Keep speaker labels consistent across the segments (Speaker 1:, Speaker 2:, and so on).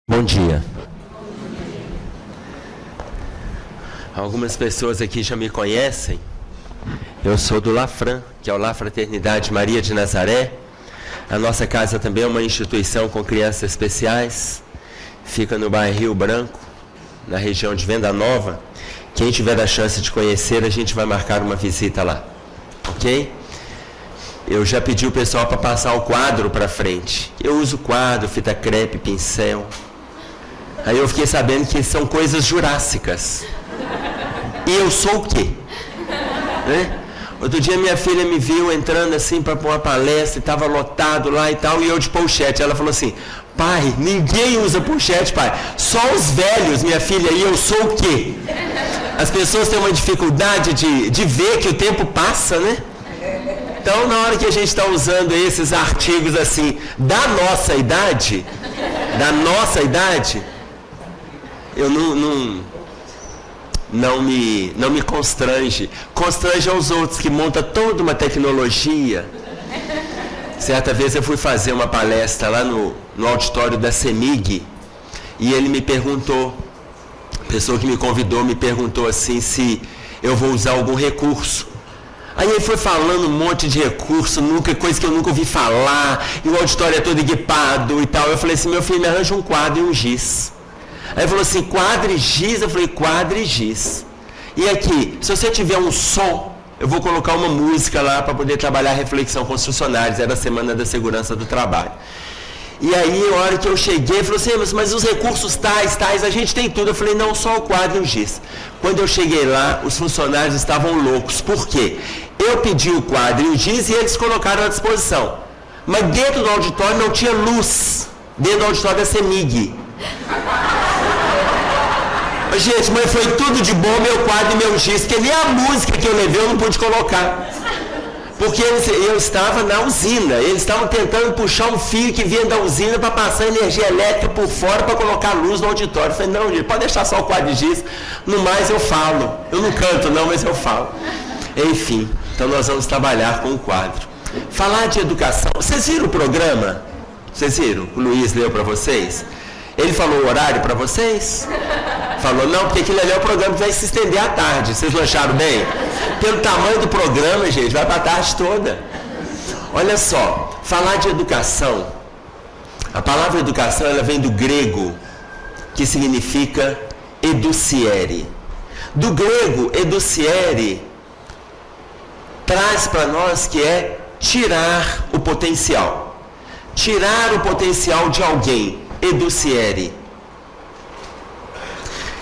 Speaker 1: Bom dia. Algumas pessoas aqui já me conhecem. Eu sou do Lafran, que é o La Fraternidade Maria de Nazaré. A nossa casa também é uma instituição com crianças especiais. Fica no bairro Rio Branco, na região de Venda Nova. Quem tiver a chance de conhecer, a gente vai marcar uma visita lá. Ok? Eu já pedi o pessoal para passar o quadro para frente. Eu uso quadro, fita crepe, pincel. Aí eu fiquei sabendo que são coisas jurássicas. E eu sou o quê? Né? Outro dia minha filha me viu entrando assim para uma palestra, estava lotado lá e tal, e eu de pochete. Ela falou assim: pai, ninguém usa pochete, pai. Só os velhos, minha filha, e eu sou o quê? As pessoas têm uma dificuldade de ver que o tempo passa, né? Então, na hora que a gente está usando esses artigos assim, da nossa idade, eu não me constrange. Constrange aos outros que montam toda uma tecnologia. Certa vez eu fui fazer uma palestra lá no auditório da CEMIG e ele me perguntou, a pessoa que me convidou me perguntou assim se eu vou usar algum recurso. Aí ele foi falando um monte de recurso, coisa que eu nunca ouvi falar, e o auditório é todo equipado e tal. Eu falei assim: meu filho, me arranja um quadro e um giz. Aí ele falou assim: quadro e giz? Eu falei: quadro e giz. E aqui, se você tiver um som, eu vou colocar uma música lá para poder trabalhar a reflexão com os funcionários. Era a Semana da Segurança do Trabalho. E aí, a hora que eu cheguei, ele falou assim: mas os recursos tais, a gente tem tudo. Eu falei: não, só o quadro e o giz. Quando eu cheguei lá, os funcionários estavam loucos. Por quê? Eu pedi o quadro e o giz e eles colocaram à disposição. Mas dentro do auditório não tinha luz. Dentro do auditório da CEMIG. Gente, mas foi tudo de bom, meu quadro e meu giz, porque nem a música que eu levei eu não pude colocar. Porque eu estava na usina, eles estavam tentando puxar um fio que vinha da usina para passar energia elétrica por fora para colocar luz no auditório. Eu falei: não, gente, pode deixar só o quadro de giz, no mais eu falo. Eu não canto não, mas eu falo. Enfim, então nós vamos trabalhar com o quadro. Falar de educação. Vocês viram o programa? Vocês viram? O Luiz leu para vocês? Ele falou o horário para vocês? Falou: não, porque aquilo ali é o programa que vai se estender à tarde. Vocês lancharam bem? Pelo tamanho do programa, gente, vai para a tarde toda. Olha só, falar de educação. A palavra educação, ela vem do grego, que significa educiere. Do grego, educiere, traz para nós que é tirar o potencial. Tirar o potencial de alguém. Educiere.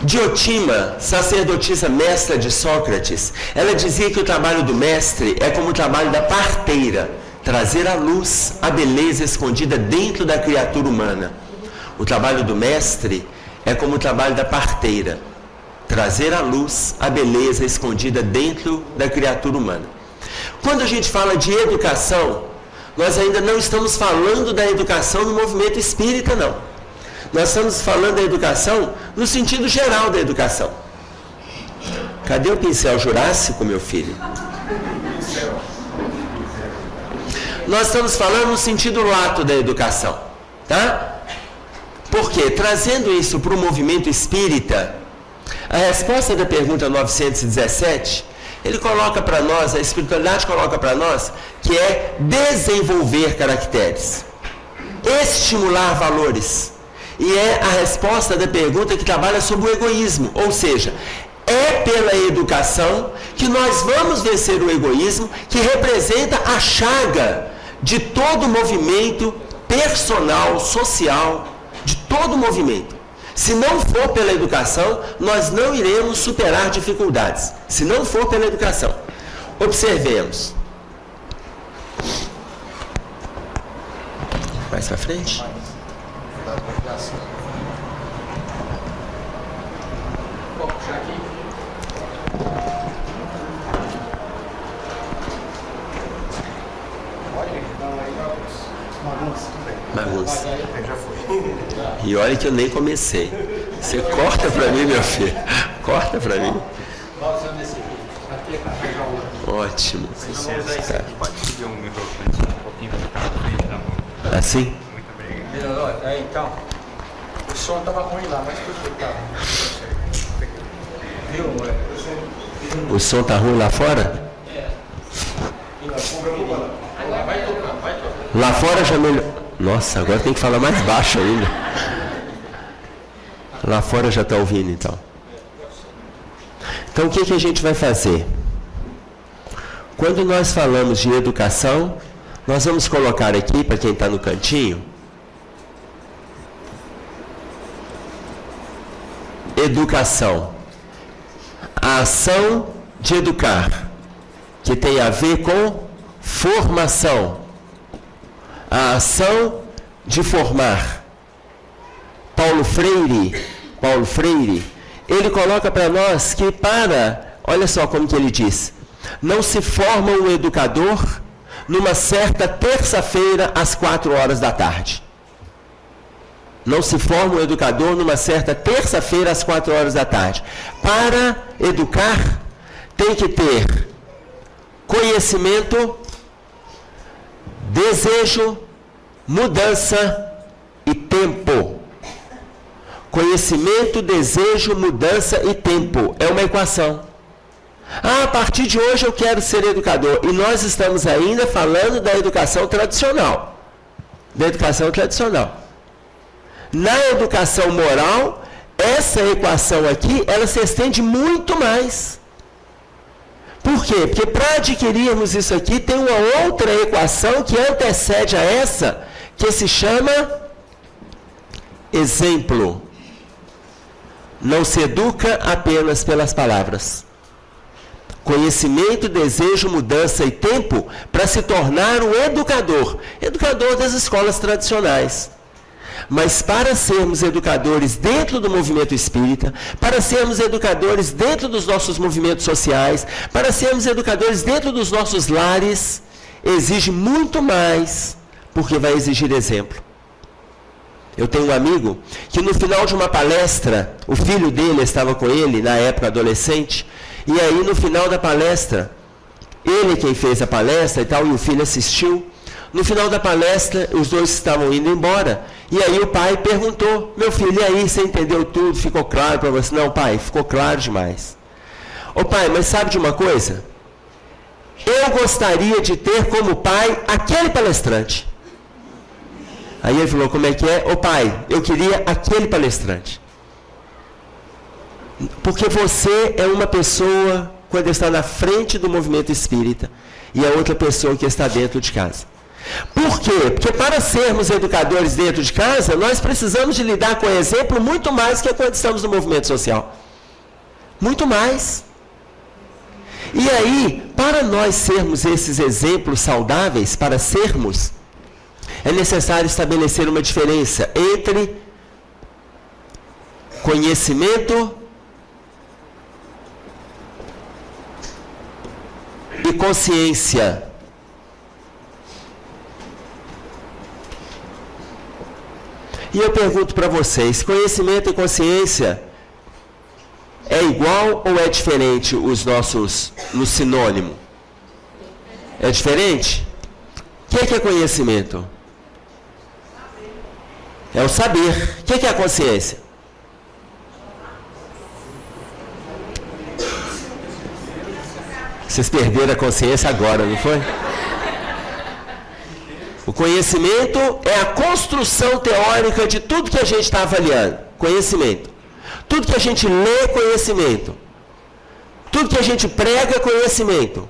Speaker 1: Diotima, sacerdotisa mestra de Sócrates, ela dizia que o trabalho do mestre é como o trabalho da parteira, trazer à luz a beleza escondida dentro da criatura humana. O trabalho do mestre é como o trabalho da parteira, trazer à luz a beleza escondida dentro da criatura humana. Quando a gente fala de educação, nós ainda não estamos falando da educação no movimento espírita, não. Nós estamos falando da educação no sentido geral da educação. Cadê o pincel jurássico, meu filho? Nós estamos falando no sentido lato da educação, tá? Por quê? Trazendo isso para o movimento espírita, a resposta da pergunta 917, ele coloca para nós, a espiritualidade coloca para nós, que é desenvolver caracteres, estimular valores. E é a resposta da pergunta que trabalha sobre o egoísmo. Ou seja, é pela educação que nós vamos vencer o egoísmo, que representa a chaga de todo o movimento personal, social, de todo o movimento. Se não for pela educação, nós não iremos superar dificuldades. Se não for pela educação. Observemos. Mais para frente. Bagunça. E olha que eu nem comecei. Você corta pra mim, meu filho. Corta pra mim. Ótimo.
Speaker 2: Pode subir um microfone um pouquinho para cá.
Speaker 1: Assim?
Speaker 2: Muito obrigado. Então, som estava ruim lá, mas tudo bem, tá. Viu?
Speaker 1: O som tá ruim lá fora?
Speaker 2: Vai tocar.
Speaker 1: Lá fora já melhor. Nossa, agora tem que falar mais baixo ainda. Lá fora já está ouvindo, então. Então, o que a gente vai fazer? Quando nós falamos de educação, nós vamos colocar aqui, para quem está no cantinho, educação. A ação de educar, que tem a ver com formação. A ação de formar. Paulo Freire, ele coloca para nós que olha só como que ele diz, não se forma um educador numa certa terça-feira às 4 horas da tarde. Não se forma um educador numa certa terça-feira às 4 horas da tarde. Para educar, tem que ter conhecimento, desejo, mudança e tempo. Conhecimento, desejo, mudança e tempo. É uma equação. A partir de hoje eu quero ser educador. E nós estamos ainda falando da educação tradicional. Na educação moral, essa equação aqui, ela se estende muito mais. Por quê? Porque para adquirirmos isso aqui, tem uma outra equação que antecede a essa, que se chama exemplo. Não se educa apenas pelas palavras. Conhecimento, desejo, mudança e tempo para se tornar um educador das escolas tradicionais. Mas para sermos educadores dentro do movimento espírita, para sermos educadores dentro dos nossos movimentos sociais, para sermos educadores dentro dos nossos lares, exige muito mais, porque vai exigir exemplo. Eu tenho um amigo que no final de uma palestra, o filho dele estava com ele, na época adolescente, e aí no final da palestra, ele quem fez a palestra e tal, e o filho assistiu. No final da palestra, os dois estavam indo embora, e aí o pai perguntou, meu filho, e aí, você entendeu tudo? Ficou claro para você? Não, pai, ficou claro demais. Ô pai, mas sabe de uma coisa? Eu gostaria de ter como pai aquele palestrante. Aí ele falou, como é que é? Ô pai, eu queria aquele palestrante. Porque você é uma pessoa, quando está na frente do movimento espírita, e a outra pessoa que está dentro de casa. Por quê? Porque para sermos educadores dentro de casa, nós precisamos de lidar com exemplo muito mais que quando estamos no movimento social. Muito mais. E aí, para nós sermos esses exemplos saudáveis, para sermos, é necessário estabelecer uma diferença entre conhecimento e consciência. E eu pergunto para vocês, conhecimento e consciência é igual ou é diferente no sinônimo? É diferente? O que é conhecimento? É o saber. O que é a consciência? Vocês perderam a consciência agora, não foi? O conhecimento é a construção teórica de tudo que a gente está avaliando. Conhecimento. Tudo que a gente lê, conhecimento. Tudo que a gente prega, conhecimento.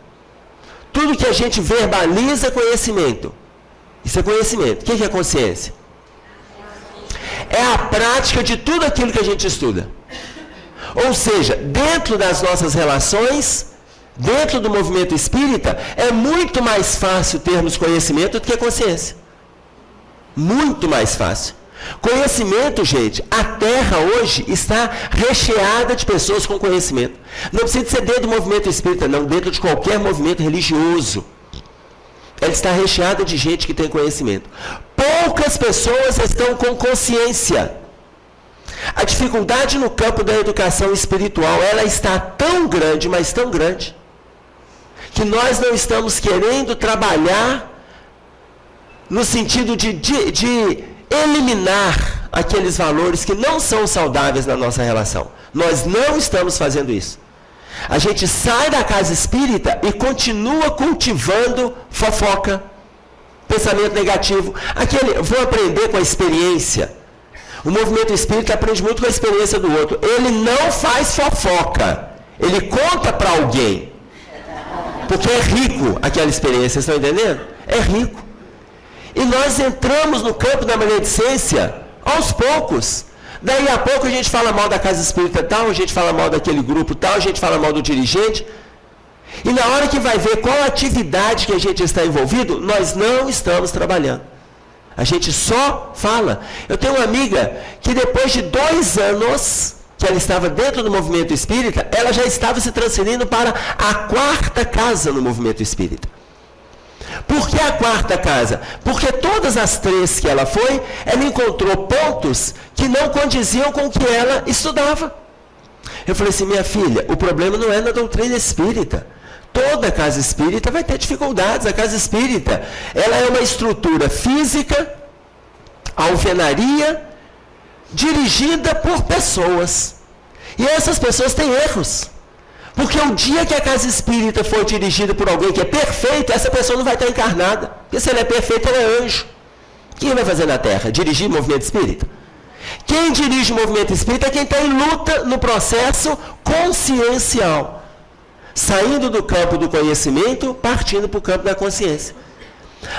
Speaker 1: Tudo que a gente verbaliza, conhecimento. Isso é conhecimento. O que é consciência? É a prática de tudo aquilo que a gente estuda. Ou seja, dentro das nossas relações, dentro do movimento espírita, é muito mais fácil termos conhecimento do que consciência. Muito mais fácil. Conhecimento, gente, a Terra hoje está recheada de pessoas com conhecimento. Não precisa ser dentro do movimento espírita, não, dentro de qualquer movimento religioso. Ela está recheada de gente que tem conhecimento. Poucas pessoas estão com consciência. A dificuldade no campo da educação espiritual, ela está tão grande, mas tão grande, que nós não estamos querendo trabalhar no sentido de eliminar aqueles valores que não são saudáveis na nossa relação. Nós não estamos fazendo isso. A gente sai da casa espírita e continua cultivando fofoca, pensamento negativo. Vou aprender com a experiência. O movimento espírita aprende muito com a experiência do outro. Ele não faz fofoca. Ele conta para alguém. Porque é rico aquela experiência, vocês estão entendendo? É rico. E nós entramos no campo da maledicência aos poucos. Daí a pouco a gente fala mal da casa espírita tal, a gente fala mal daquele grupo tal, a gente fala mal do dirigente. E na hora que vai ver qual atividade que a gente está envolvido, nós não estamos trabalhando. A gente só fala. Eu tenho uma amiga que depois de 2 anos que ela estava dentro do movimento espírita, ela já estava se transferindo para a 4ª casa no movimento espírita. Por que a 4ª casa? Porque todas as 3 que ela foi, ela encontrou pontos que não condiziam com o que ela estudava. Eu falei assim, minha filha, o problema não é na doutrina espírita. Toda casa espírita vai ter dificuldades. A casa espírita, ela é uma estrutura física, alvenaria, dirigida por pessoas. E essas pessoas têm erros. Porque o dia que a casa espírita for dirigida por alguém que é perfeito, essa pessoa não vai estar encarnada. Porque se ela é perfeita, ela é anjo. O que vai fazer na Terra? Dirigir o movimento espírita? Quem dirige o movimento espírita é quem está em luta no processo consciencial. Saindo do campo do conhecimento, partindo para o campo da consciência.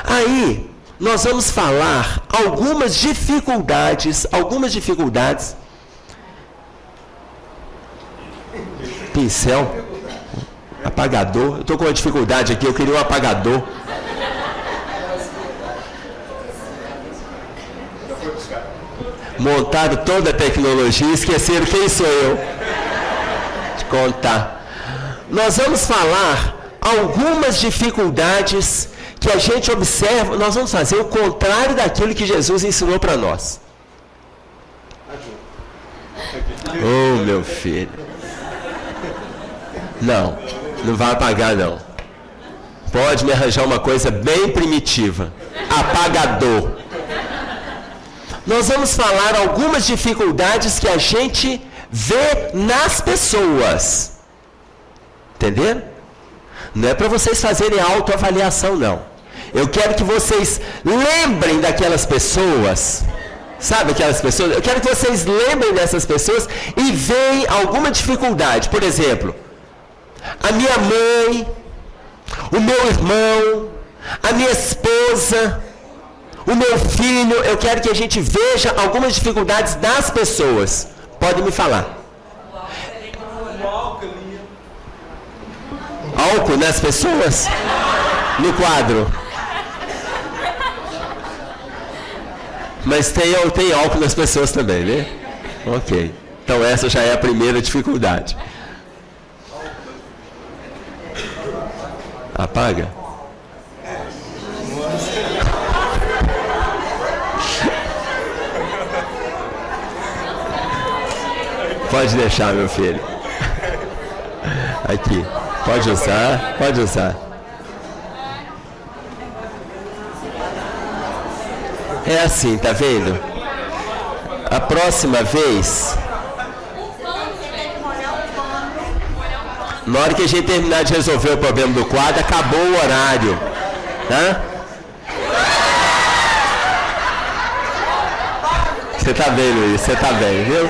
Speaker 1: Aí, nós vamos falar algumas dificuldades. Pincel, apagador. Eu estou com uma dificuldade aqui, eu queria um apagador. Montaram toda a tecnologia e esqueceram quem sou eu. Te contar. Nós vamos falar algumas dificuldades que a gente observa. Nós vamos fazer o contrário daquilo que Jesus ensinou para nós. Oh, meu filho. Não vai apagar não. Pode me arranjar uma coisa bem primitiva. Apagador. Nós vamos falar algumas dificuldades que a gente vê nas pessoas. Entenderam? Não é para vocês fazerem autoavaliação, não. Eu quero que vocês lembrem daquelas pessoas. Sabe aquelas pessoas? Eu quero que vocês lembrem dessas pessoas e vejam alguma dificuldade. Por exemplo, a minha mãe, o meu irmão, a minha esposa, o meu filho. Eu quero que a gente veja algumas dificuldades das pessoas. Pode me falar. Álcool nas pessoas? No quadro. Mas tem álcool nas pessoas também, né? Ok. Então essa já é a primeira dificuldade. Apaga? Pode deixar, meu filho. Aqui. Pode usar. É assim, tá vendo? A próxima vez, na hora que a gente terminar de resolver o problema do quadro, acabou o horário. Tá? Você tá bem, Luiz, você tá bem, viu?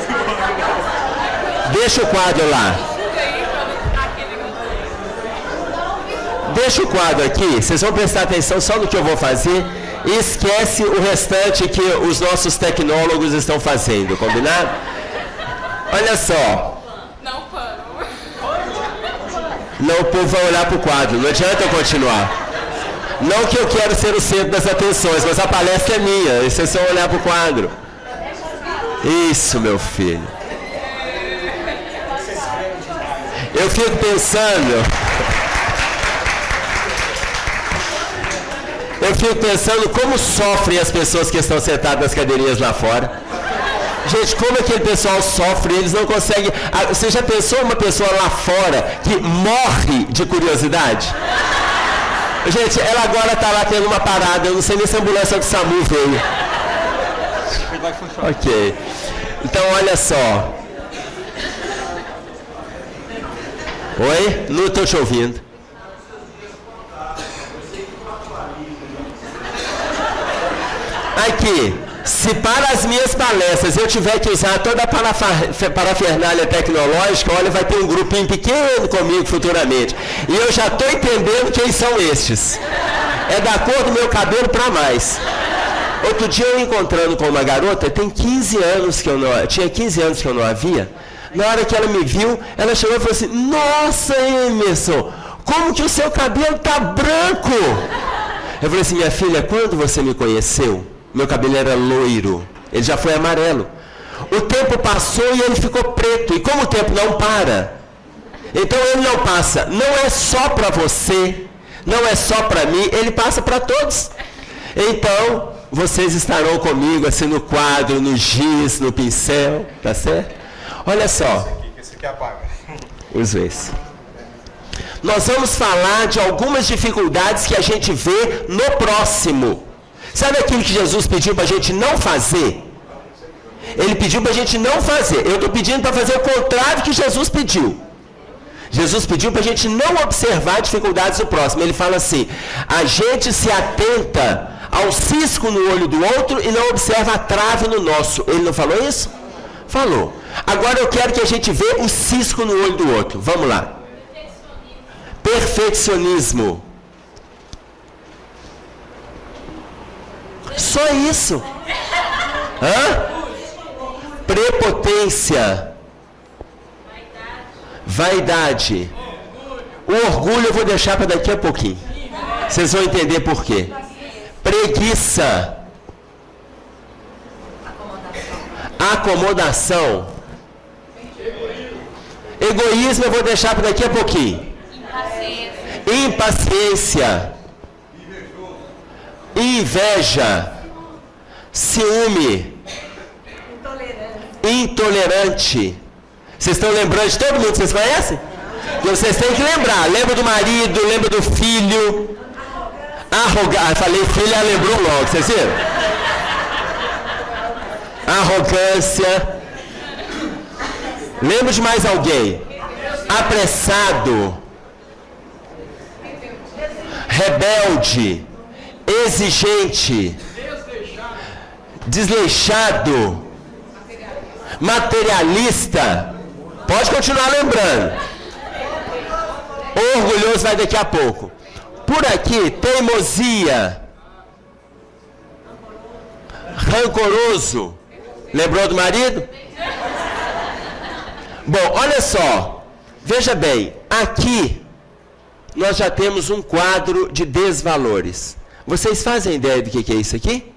Speaker 1: Deixa o quadro lá. Deixa o quadro aqui, vocês vão prestar atenção só no que eu vou fazer e esquece o restante que os nossos tecnólogos estão fazendo, combinado? Olha só. Não, o povo vai olhar para o quadro, não adianta eu continuar. Não que eu quero ser o centro das atenções, mas a palestra é minha, e vocês vão olhar para o quadro. Isso, meu filho. Eu fico pensando como sofrem as pessoas que estão sentadas nas cadeirinhas lá fora. Gente, como aquele pessoal sofre, eles não conseguem... Você já pensou uma pessoa lá fora que morre de curiosidade? Gente, ela agora está lá tendo uma parada, eu não sei nem se a ambulância do SAMU veio.
Speaker 2: vai funcionar.
Speaker 1: Ok. Então, olha só. Oi? Não estou te ouvindo. Aqui. Se para as minhas palestras eu tiver que usar toda a parafernália tecnológica, olha, vai ter um grupinho pequeno comigo futuramente. E eu já estou entendendo quem são estes. É da cor do meu cabelo para mais. Outro dia eu encontrando com uma garota, tem 15 anos que eu não, tinha 15 anos que eu não a via. Na hora que ela me viu, ela chegou e falou assim: nossa, Emerson, como que o seu cabelo tá branco? Eu falei assim: minha filha, quando você me conheceu, meu cabelo era loiro, ele já foi amarelo. O tempo passou e ele ficou preto. E como o tempo não para, então ele não passa, não é só para você, não é só para mim, ele passa para todos. Então, vocês estarão comigo assim no quadro, no giz, no pincel, tá certo? Olha só.
Speaker 2: Esse aqui apaga.
Speaker 1: Uso esse. Nós vamos falar de algumas dificuldades que a gente vê no próximo. Sabe aquilo que Jesus pediu para a gente não fazer? Ele pediu para a gente não fazer. Eu estou pedindo para fazer o contrário que Jesus pediu. Jesus pediu para a gente não observar dificuldades do próximo. Ele fala assim: a gente se atenta ao cisco no olho do outro e não observa a trave no nosso. Ele não falou isso? Falou. Agora eu quero que a gente veja o cisco no olho do outro. Vamos lá. Perfeccionismo. Só isso. Hã? Prepotência. Vaidade. O orgulho eu vou deixar para daqui a pouquinho. Vocês vão entender por quê. Preguiça. Acomodação. Egoísmo eu vou deixar para daqui a pouquinho. Impaciência. Inveja. Ciúme. Intolerante. Vocês estão lembrando de todo mundo que vocês conhecem? E vocês têm que lembrar. Lembra do marido, lembra do filho. Arrogância. Falei filho, ela lembrou logo. Vocês viram? Arrogância. Lembra de mais alguém? Apressado. Rebelde. Exigente. Desleixado. Materialista. Pode continuar lembrando. Orgulhoso vai daqui a pouco. Por aqui, teimosia. Rancoroso. Lembrou do marido? Bom, olha só. Veja bem, aqui nós já temos um quadro de desvalores. Vocês fazem ideia do que é isso aqui?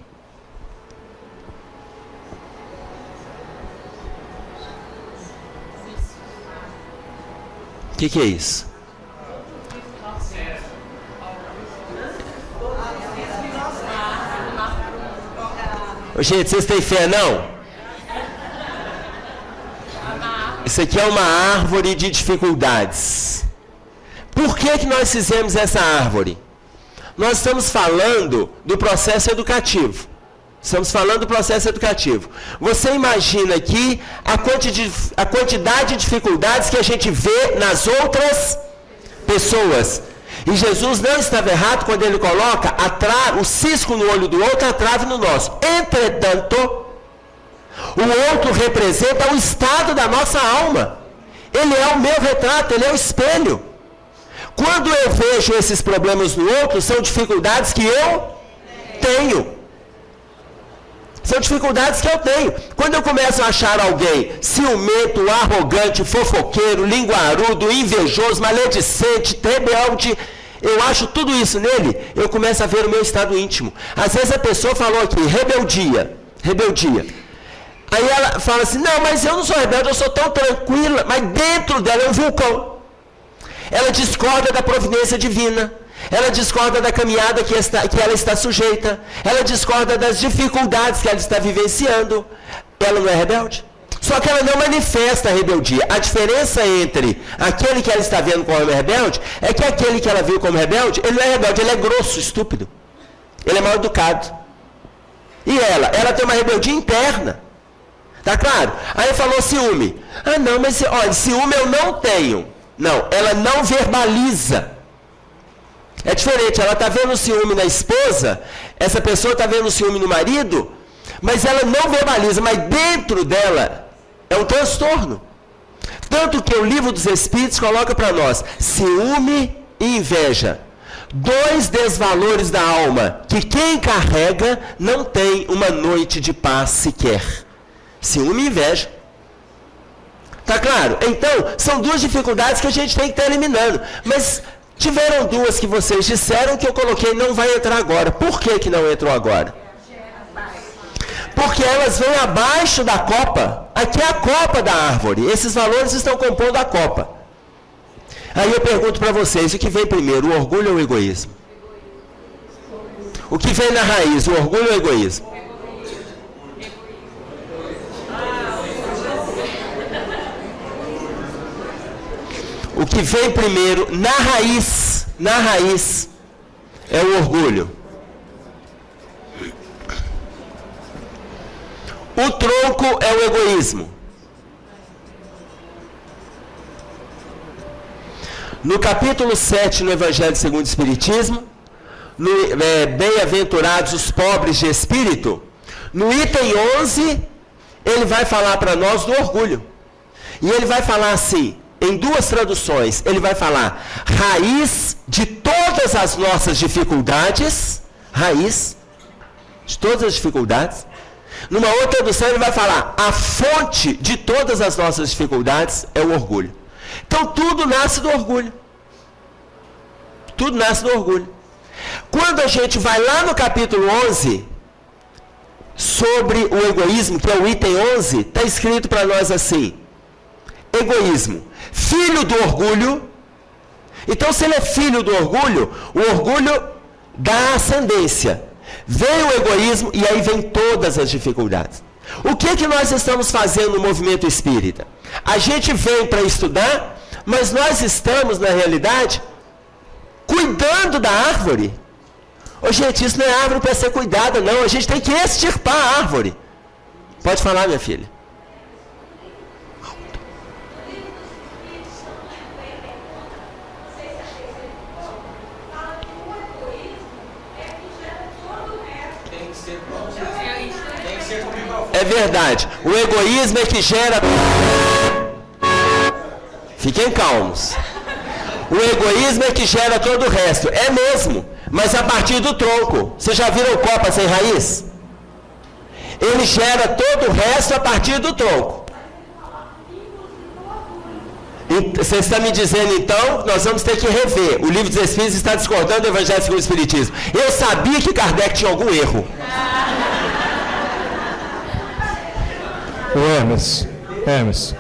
Speaker 1: O que é isso? Gente, vocês têm fé, não? Isso aqui é uma árvore de dificuldades. Por que nós fizemos essa árvore? Nós estamos falando do processo educativo. Estamos falando do processo educativo. Você imagina aqui a quantidade de dificuldades que a gente vê nas outras pessoas. E Jesus não estava errado quando ele coloca o cisco no olho do outro, a trave no nosso. Entretanto, o outro representa o estado da nossa alma. Ele é o meu retrato, ele é o espelho. Quando eu vejo esses problemas no outro, são dificuldades que eu tenho. São dificuldades que eu tenho. Quando eu começo a achar alguém ciumento, arrogante, fofoqueiro, linguarudo, invejoso, maledicente, rebelde, eu acho tudo isso nele, eu começo a ver o meu estado íntimo. Às vezes a pessoa falou aqui, rebeldia. Aí ela fala assim, não, mas eu não sou rebelde, eu sou tão tranquila, mas dentro dela é um vulcão. Ela discorda da providência divina. Ela discorda da caminhada que ela está sujeita. Ela discorda das dificuldades que ela está vivenciando. Ela não é rebelde? Só que ela não manifesta a rebeldia. A diferença entre aquele que ela está vendo como rebelde é que aquele que ela viu como rebelde, ele não é rebelde, ele é grosso, estúpido. Ele é mal educado. E ela tem uma rebeldia interna. Tá claro? Aí falou ciúme. Ah, não, mas olha, ciúme eu não tenho. Não, ela não verbaliza. É diferente, ela está vendo ciúme na esposa, essa pessoa está vendo ciúme no marido, mas ela não verbaliza, mas dentro dela é um transtorno. Tanto que o Livro dos Espíritos coloca para nós ciúme e inveja. 2 desvalores da alma, que quem carrega não tem uma noite de paz sequer. Ciúme e inveja. Tá claro? Então, são 2 dificuldades que a gente tem que estar eliminando. Mas tiveram 2 que vocês disseram que eu coloquei não vai entrar agora. Por que não entrou agora? Porque elas vêm abaixo da copa. Aqui é a copa da árvore. Esses valores estão compondo a copa. Aí eu pergunto para vocês, o que vem primeiro, o orgulho ou o egoísmo? O que vem na raiz, o orgulho ou o egoísmo? O que vem primeiro na raiz, é o orgulho. O tronco é o egoísmo. No capítulo 7, no Evangelho segundo o Espiritismo, bem-aventurados os pobres de espírito, no item 11, ele vai falar para nós do orgulho. E ele vai falar assim, em 2 traduções, ele vai falar raiz de todas as nossas dificuldades, raiz de todas as dificuldades. Numa outra tradução ele vai falar a fonte de todas as nossas dificuldades é o orgulho. Então tudo nasce do orgulho. Tudo nasce do orgulho. Quando a gente vai lá no capítulo 11, sobre o egoísmo, que é o item 11, está escrito para nós assim, egoísmo, filho do orgulho. Então se ele é filho do orgulho, o orgulho dá ascendência. Vem o egoísmo e aí vem todas as dificuldades. O que nós estamos fazendo no movimento espírita? A gente vem para estudar, mas nós estamos, na realidade, cuidando da árvore. Ô, gente, isso não é árvore para ser cuidada, não. A gente tem que extirpar a árvore. Pode falar, minha filha. É verdade. O egoísmo é que gera... Fiquem calmos. O egoísmo é que gera todo o resto. É mesmo. Mas a partir do tronco. Vocês já viram copa sem raiz? Ele gera todo o resto a partir do tronco. Você está me dizendo, então, nós vamos ter que rever. O Livro dos Espíritos está discordando do Evangelho segundo o Espiritismo. Eu sabia que Kardec tinha algum erro.
Speaker 3: Ô Hermes,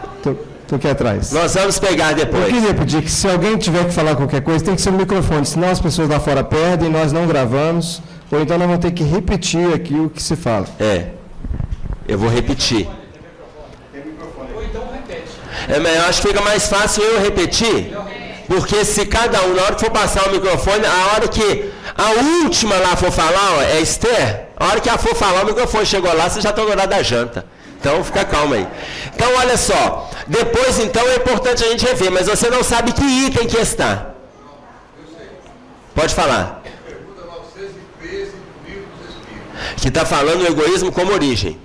Speaker 3: tô aqui atrás.
Speaker 1: Nós vamos pegar depois.
Speaker 3: Eu queria pedir que se alguém tiver que falar qualquer coisa, tem que ser no microfone, senão as pessoas lá fora perdem, nós não gravamos, ou então nós vamos ter que repetir aqui o que se fala.
Speaker 1: Eu vou repetir.
Speaker 2: Ou então repete.
Speaker 1: Mas eu acho que fica mais fácil eu repetir, porque se cada um, na hora que for passar o microfone, a hora que a última lá for falar, ó, é Esther, a hora que ela for falar, o microfone chegou lá, você já está no horário da janta. Então, fica calma aí. Então, olha só. Depois, então, é importante a gente rever, mas você não sabe que item que está. Pode falar.
Speaker 4: Pergunta 913 do Livro dos Espíritos.
Speaker 1: Que está falando o egoísmo como origem.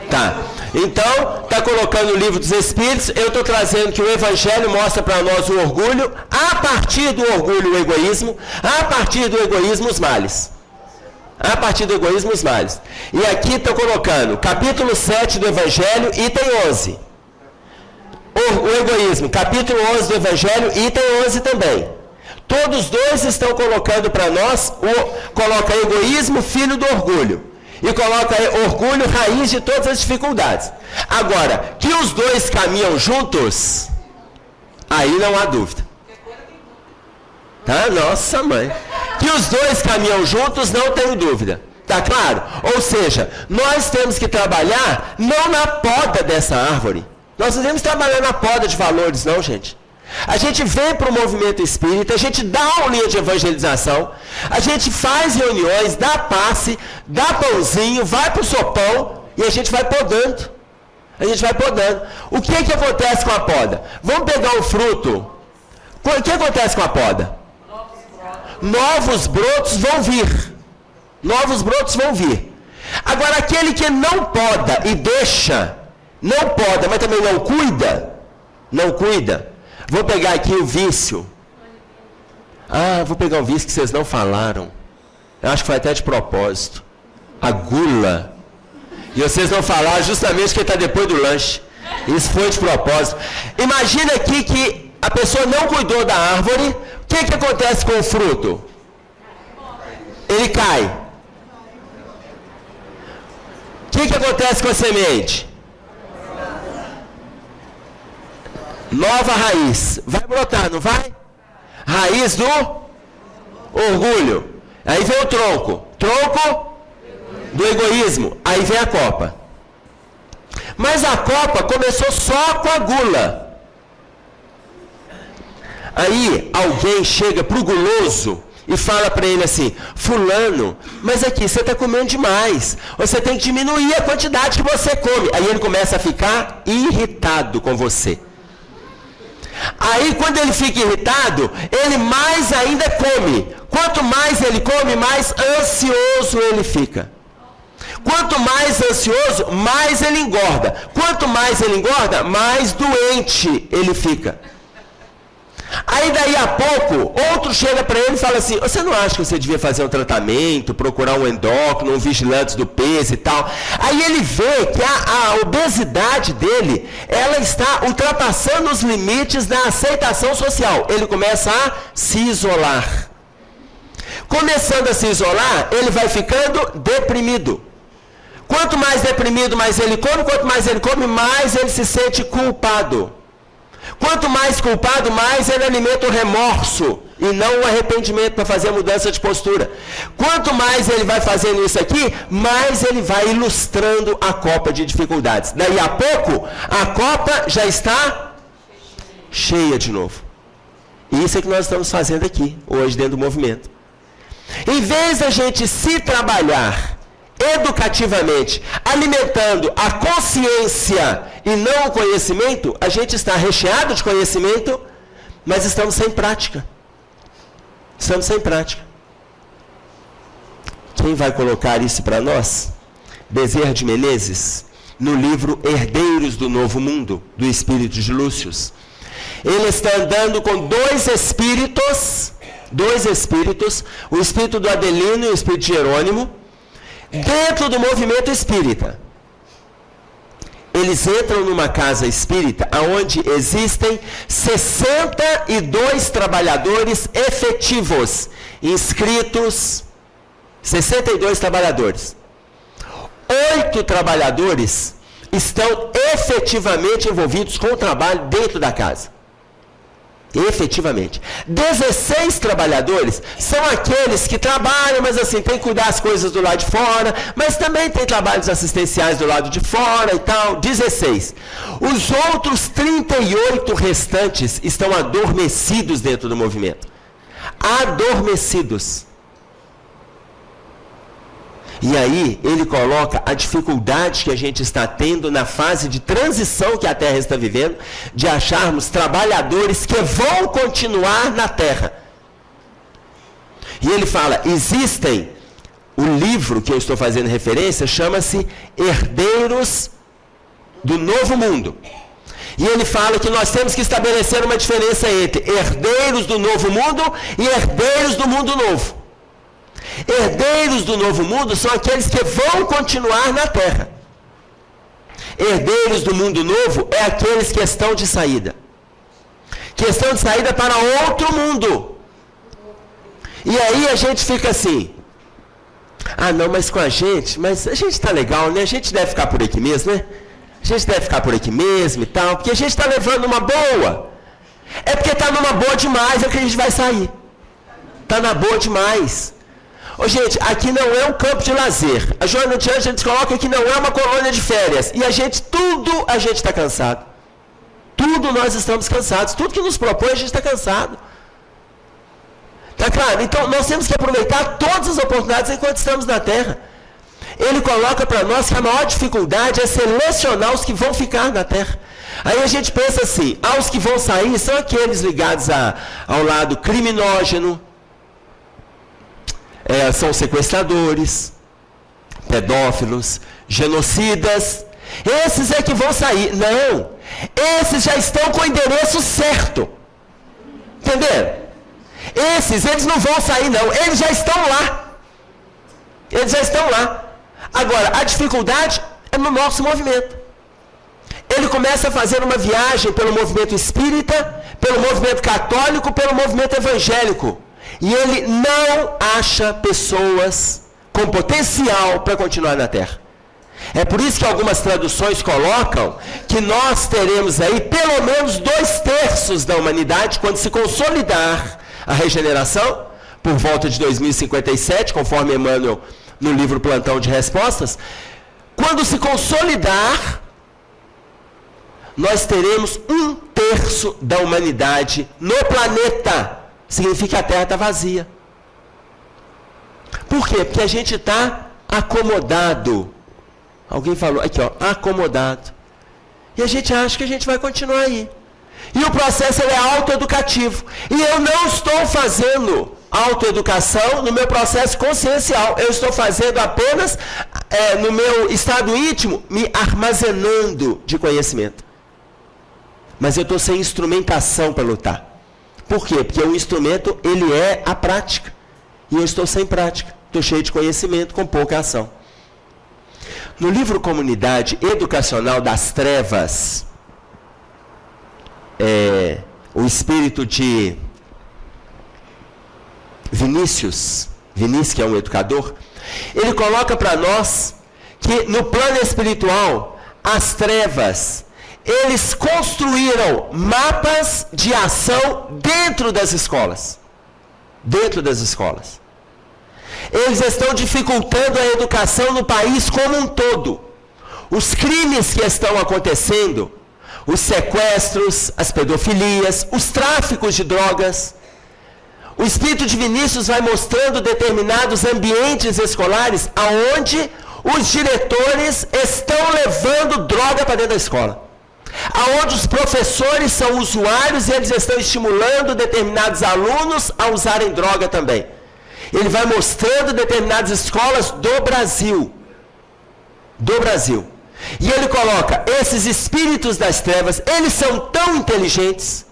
Speaker 1: Tá. Então, está colocando o Livro dos Espíritos. Eu estou trazendo que o Evangelho mostra para nós o orgulho. A partir do orgulho, o egoísmo. A partir do egoísmo, os males. A partir do egoísmo, os males. E aqui estou colocando capítulo 7 do Evangelho, item 11. O egoísmo, capítulo 11 do Evangelho, item 11 também. Todos dois estão colocando para nós, coloca egoísmo, filho do orgulho. E coloca orgulho, raiz de todas as dificuldades. Agora, que os dois caminham juntos, aí não há dúvida. Tá? Nossa mãe. Que os dois caminham juntos, não tenho dúvida. Tá claro? Ou seja, nós temos que trabalhar não na poda dessa árvore. Nós não temos que trabalhar na poda de valores, não, gente. A gente vem para o movimento espírita, a gente dá aulinha de evangelização, a gente faz reuniões, dá passe, dá pãozinho, vai para o sopão e a gente vai podando. A gente vai podando. O que acontece com a poda? Vamos pegar o fruto. O que acontece com a poda? Novos brotos vão vir. Novos brotos vão vir. Agora, aquele que não poda e deixa, não poda, mas também não cuida. Vou pegar aqui o vício. Vou pegar um vício que vocês não falaram. Eu acho que foi até de propósito. A gula. E vocês não falaram justamente que está depois do lanche. Isso foi de propósito. Imagina aqui que a pessoa não cuidou da árvore. O que acontece com o fruto? Ele cai. O que acontece com a semente? Nova raiz. Vai brotar, não vai? Raiz do orgulho. Aí vem o tronco. Tronco do egoísmo. Aí vem a copa. Mas a copa começou só com a gula. Aí alguém chega pro guloso e fala para ele assim: fulano, mas aqui você está comendo demais. Você tem que diminuir a quantidade que você come. Aí ele começa a ficar irritado com você. Aí quando ele fica irritado, ele mais ainda come. Quanto mais ele come, mais ansioso ele fica. Quanto mais ansioso, mais ele engorda. Quanto mais ele engorda, mais doente ele fica. Aí daí a pouco, outro chega para ele e fala assim: você não acha que você devia fazer um tratamento, procurar um endócrino, um vigilante do peso e tal? Aí ele vê que a obesidade dele, ela está ultrapassando os limites da aceitação social. Ele começa a se isolar. Começando a se isolar, ele vai ficando deprimido. Quanto mais deprimido, mais ele come. Quanto mais ele come, mais ele se sente culpado. Quanto mais culpado, mais ele alimenta o remorso e não o arrependimento para fazer a mudança de postura. Quanto mais ele vai fazendo isso aqui, mais ele vai ilustrando a copa de dificuldades. Daí a pouco, a copa já está cheia de novo. E isso é que nós estamos fazendo aqui, hoje, dentro do movimento. Em vez da gente se trabalhar educativamente, alimentando a consciência e não o conhecimento, a gente está recheado de conhecimento, mas estamos sem prática. Estamos sem prática. Quem vai colocar isso para nós? Bezerra de Menezes, no livro Herdeiros do Novo Mundo, do Espírito de Lúcius. Ele está andando com dois espíritos, o espírito do Adelino e o espírito de Jerônimo, dentro do movimento espírita. Eles entram numa casa espírita onde existem 62 trabalhadores efetivos, inscritos, 62 trabalhadores. 8 trabalhadores estão efetivamente envolvidos com o trabalho dentro da casa. Efetivamente. 16 trabalhadores são aqueles que trabalham, mas assim, tem que cuidar as coisas do lado de fora, mas também tem trabalhos assistenciais do lado de fora e tal. 16. Os outros 38 restantes estão adormecidos dentro do movimento. Adormecidos. E aí ele coloca a dificuldade que a gente está tendo na fase de transição que a Terra está vivendo, de acharmos trabalhadores que vão continuar na Terra. E ele fala, existem, o livro que eu estou fazendo referência chama-se Herdeiros do Novo Mundo. E ele fala que nós temos que estabelecer uma diferença entre herdeiros do Novo Mundo e herdeiros do Mundo Novo. Herdeiros do Novo Mundo são aqueles que vão continuar na Terra. Herdeiros do Mundo Novo é aqueles que estão de saída. Que estão de saída para outro mundo. E aí a gente fica assim, não, mas com a gente está legal, né? A gente deve ficar por aqui mesmo, né? A gente deve ficar por aqui mesmo e tal, porque a gente está levando uma boa. É porque está numa boa demais, é que a gente vai sair. Está na boa demais. Gente, aqui não é um campo de lazer. A Joana de Anjos, eles colocam que não é uma colônia de férias. E a gente está cansado. Tudo nós estamos cansados. Tudo que nos propõe, a gente está cansado. Tá claro? Então, nós temos que aproveitar todas as oportunidades enquanto estamos na Terra. Ele coloca para nós que a maior dificuldade é selecionar os que vão ficar na Terra. Aí a gente pensa assim, os que vão sair são aqueles ligados ao lado criminógeno, são sequestradores, pedófilos, genocidas. Esses é que vão sair. Não, esses já estão com o endereço certo. Entenderam? Eles não vão sair não, eles já estão lá. Eles já estão lá. Agora, a dificuldade é no nosso movimento. Ele começa a fazer uma viagem pelo movimento espírita, pelo movimento católico, pelo movimento evangélico. E ele não acha pessoas com potencial para continuar na Terra. É por isso que algumas traduções colocam que nós teremos aí pelo menos 2/3 da humanidade quando se consolidar a regeneração, por volta de 2057, conforme Emmanuel no livro Plantão de Respostas. Quando se consolidar, nós teremos 1/3 da humanidade no planeta. Significa que a Terra está vazia. Por quê? Porque a gente está acomodado. Alguém falou, aqui ó, acomodado. E a gente acha que a gente vai continuar aí. E o processo é autoeducativo. E eu não estou fazendo autoeducação no meu processo consciencial. Eu estou fazendo apenas no meu estado íntimo, me armazenando de conhecimento. Mas eu estou sem instrumentação para lutar. Por quê? Porque o instrumento, ele é a prática. E eu estou sem prática. Estou cheio de conhecimento, com pouca ação. No livro Comunidade Educacional das Trevas, o espírito de Vinícius, que é um educador, ele coloca para nós que no plano espiritual, as trevas, eles construíram mapas de ação dentro das escolas. Dentro das escolas. Eles estão dificultando a educação no país como um todo. Os crimes que estão acontecendo, os sequestros, as pedofilias, os tráficos de drogas. O espírito de Vinícius vai mostrando determinados ambientes escolares aonde os diretores estão levando droga para dentro da escola. Aonde os professores são usuários e eles estão estimulando determinados alunos a usarem droga também. Ele vai mostrando determinadas escolas do Brasil. Do Brasil. E ele coloca, esses espíritos das trevas, eles são tão inteligentes,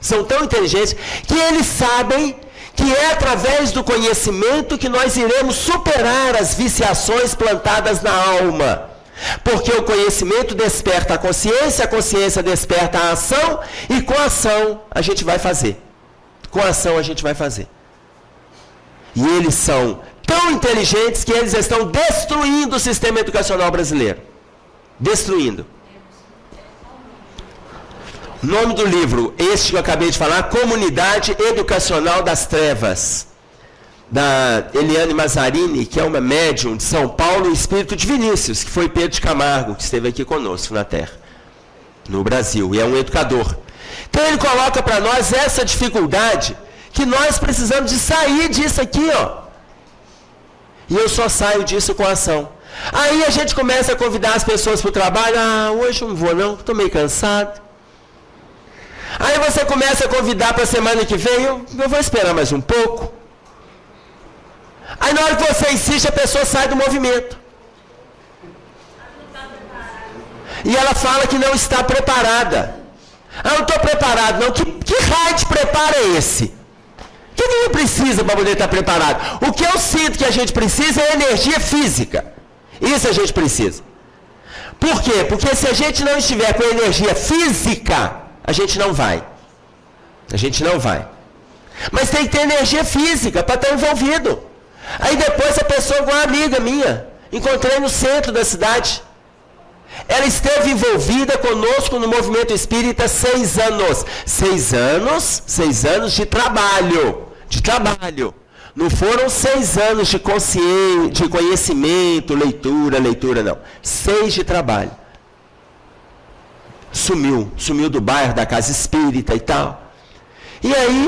Speaker 1: que eles sabem que é através do conhecimento que nós iremos superar as viciações plantadas na alma. Porque o conhecimento desperta a consciência desperta a ação, e com a ação a gente vai fazer. Com a ação a gente vai fazer. E eles são tão inteligentes que eles estão destruindo o sistema educacional brasileiro. Destruindo. O nome do livro, este que eu acabei de falar, Comunidade Educacional das Trevas, da Eliane Mazzarini, que é uma médium de São Paulo, o espírito de Vinícius, que foi Pedro de Camargo, que esteve aqui conosco na Terra, no Brasil, e é um educador. Então ele coloca para nós essa dificuldade, que nós precisamos de sair disso aqui, ó. E eu só saio disso com ação. Aí a gente começa a convidar as pessoas para o trabalho, hoje eu não vou não, estou meio cansado. Aí você começa a convidar para a semana que vem, eu vou esperar mais um pouco. Aí na hora que você insiste, a pessoa sai do movimento. E ela fala que não está preparada. Eu não estou preparado não. Que raio de preparo é esse? O que a gente precisa para poder estar preparado? O que eu sinto que a gente precisa é energia física. Isso a gente precisa. Por quê? Porque se a gente não estiver com energia física, a gente não vai. A gente não vai. Mas tem que ter energia física para estar envolvido. Aí depois a pessoa, com uma amiga minha, encontrei no centro da cidade. Ela esteve envolvida conosco no movimento espírita 6 anos. 6 anos de trabalho. De trabalho. Não foram 6 anos de conhecimento, leitura não. 6 de trabalho. Sumiu do bairro, da casa espírita e tal. E aí,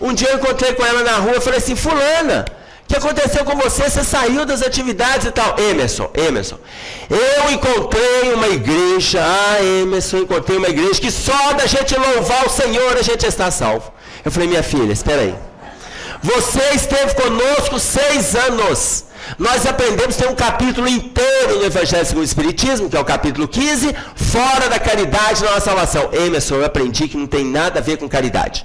Speaker 1: um dia eu encontrei com ela na rua, eu falei assim, fulana, o que aconteceu com você? Você saiu das atividades e tal. Emerson, eu encontrei uma igreja, Emerson, encontrei uma igreja que só da gente louvar o Senhor a gente está salvo. Eu falei, minha filha, espera aí. Você esteve conosco 6 anos. Nós aprendemos, tem um capítulo inteiro no Evangelho segundo o Espiritismo, que é o capítulo 15, fora da caridade na nossa salvação. Emerson, eu aprendi que não tem nada a ver com caridade.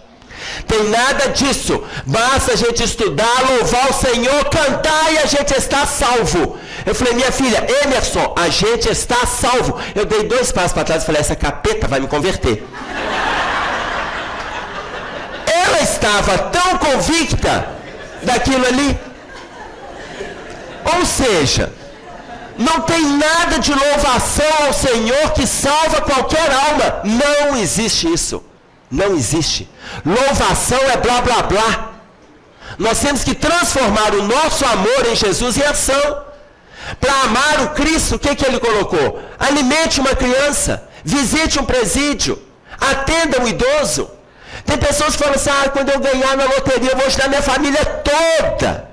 Speaker 1: Tem nada disso. Basta a gente estudar, louvar o Senhor, cantar e a gente está salvo. Eu falei, minha filha, Emerson, a gente está salvo. Eu dei 2 passos para trás e falei, essa capeta vai me converter. Ela estava tão convicta daquilo ali. Ou seja, não tem nada de louvação ao Senhor que salva qualquer alma. Não existe isso. Não existe. Louvação é blá blá blá. Nós temos que transformar o nosso amor em Jesus em ação. Para amar o Cristo, o que ele colocou? Alimente uma criança, visite um presídio, atenda um idoso. Tem pessoas que falam assim, quando eu ganhar na loteria eu vou ajudar minha família toda.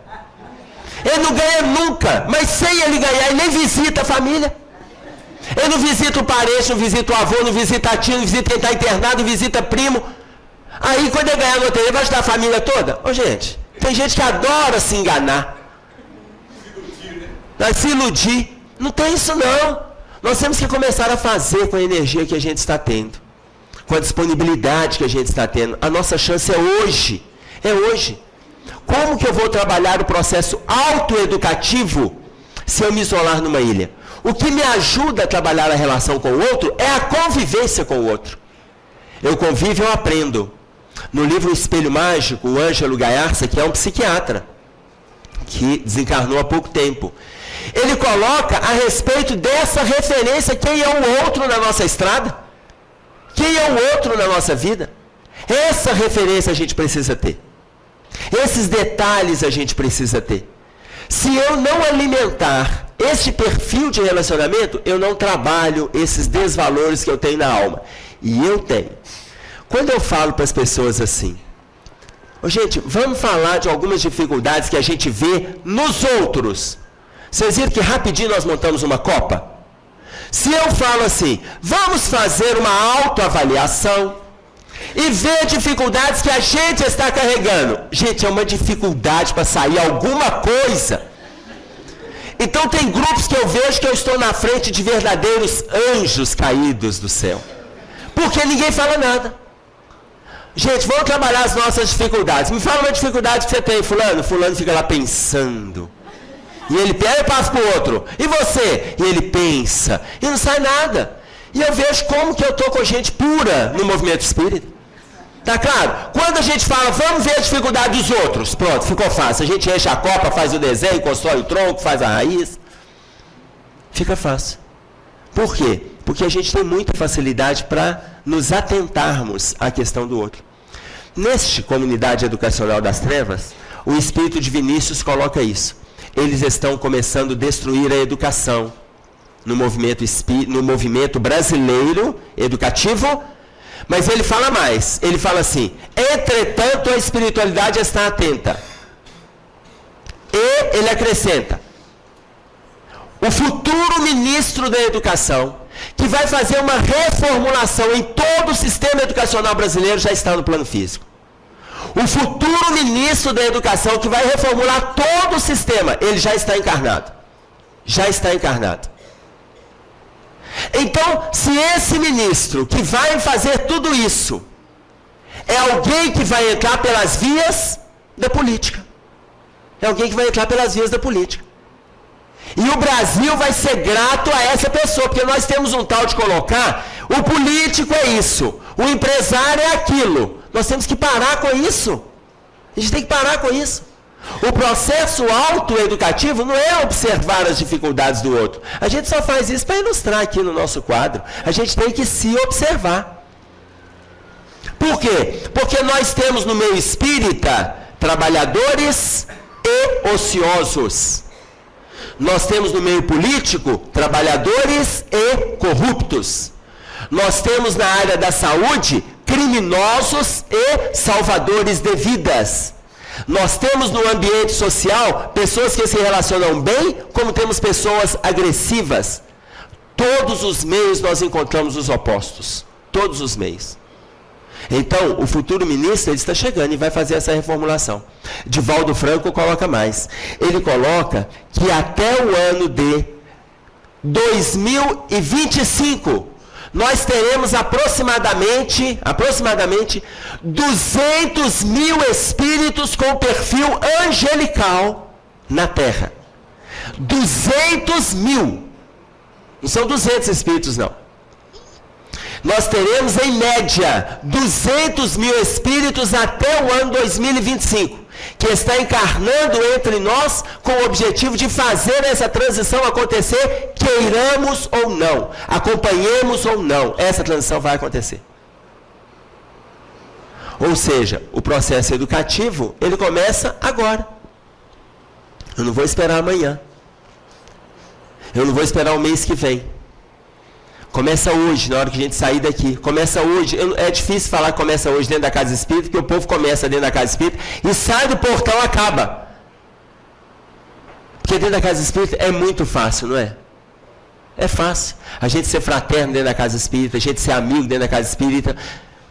Speaker 1: Ele não ganha nunca, mas sem ele ganhar, ele nem visita a família. Ele não visita o parente, não visita o avô, não visita a tia, não visita quem está internado, não visita primo. Aí quando ele ganhar a loteria, vai ajudar a família toda? Gente, tem gente que adora se enganar. Vai se iludir. Não tem isso não. Nós temos que começar a fazer com a energia que a gente está tendo. Com a disponibilidade que a gente está tendo. A nossa chance é hoje. É hoje. Como que eu vou trabalhar o processo autoeducativo se eu me isolar numa ilha? O que me ajuda a trabalhar a relação com o outro é a convivência com o outro. Eu convivo, eu aprendo. No livro O Espelho Mágico, o Ângelo Gaiarsa, que é um psiquiatra, que desencarnou há pouco tempo, ele coloca a respeito dessa referência, quem é o outro na nossa estrada? Quem é o outro na nossa vida? Essa referência a gente precisa ter. Esses detalhes a gente precisa ter. Se eu não alimentar este perfil de relacionamento, eu não trabalho esses desvalores que eu tenho na alma. E eu tenho. Quando eu falo para as pessoas assim, gente, vamos falar de algumas dificuldades que a gente vê nos outros. Vocês viram que rapidinho nós montamos uma copa? Se eu falo assim, vamos fazer uma autoavaliação e ver dificuldades que a gente está carregando. Gente, é uma dificuldade para sair alguma coisa. Então tem grupos que eu vejo que eu estou na frente de verdadeiros anjos caídos do céu. Porque ninguém fala nada. Gente, vamos trabalhar as nossas dificuldades. Me fala uma dificuldade que você tem, fulano. Fulano fica lá pensando. E ele pega e passa para o outro. E você? E ele pensa. E não sai nada. E eu vejo como que eu estou com gente pura no movimento espírita. Tá claro? Quando a gente fala, vamos ver a dificuldade dos outros. Pronto, ficou fácil. A gente enche a copa, faz o desenho, constrói o tronco, faz a raiz. Fica fácil. Por quê? Porque a gente tem muita facilidade para nos atentarmos à questão do outro. Neste Comunidade Educacional das Trevas, o espírito de Vinícius coloca isso. Eles estão começando a destruir a educação no movimento brasileiro educativo, mas ele fala mais. Ele fala assim, entretanto a espiritualidade está atenta. E ele acrescenta, o futuro ministro da educação, que vai fazer uma reformulação em todo o sistema educacional brasileiro, já está no plano físico. O futuro ministro da educação, que vai reformular todo o sistema, ele já está encarnado. Já está encarnado. Então, se esse ministro que vai fazer tudo isso é alguém que vai entrar pelas vias da política. É alguém que vai entrar pelas vias da política. E o Brasil vai ser grato a essa pessoa, porque nós temos um tal de colocar, o político é isso, o empresário é aquilo. Nós temos que parar com isso. A gente tem que parar com isso. O processo autoeducativo não é observar as dificuldades do outro. A gente só faz isso para ilustrar aqui no nosso quadro. A gente tem que se observar. Por quê? Porque nós temos no meio espírita trabalhadores e ociosos. Nós temos no meio político trabalhadores e corruptos. Nós temos na área da saúde criminosos e salvadores de vidas. Nós temos no ambiente social pessoas que se relacionam bem, como temos pessoas agressivas. Todos os meios nós encontramos os opostos. Todos os meios. Então, o futuro ministro, ele está chegando e vai fazer essa reformulação. Divaldo Franco coloca mais. Ele coloca que até o ano de 2025, nós teremos aproximadamente 200 mil espíritos com perfil angelical na Terra. 200 mil. Não são 200 espíritos, não. Nós teremos, em média, 200 mil espíritos até o ano 2025, que está encarnando entre nós com o objetivo de fazer essa transição acontecer, queiramos ou não, acompanhemos ou não, essa transição vai acontecer. Ou seja, o processo educativo, ele começa agora. Eu não vou esperar amanhã. Eu não vou esperar o mês que vem. Começa hoje, na hora que a gente sair daqui. Começa hoje. É difícil falar que começa hoje dentro da casa espírita, porque o povo começa dentro da casa espírita e sai do portão, acaba. Porque dentro da casa espírita é muito fácil, não é? É fácil. A gente ser fraterno dentro da casa espírita, a gente ser amigo dentro da casa espírita.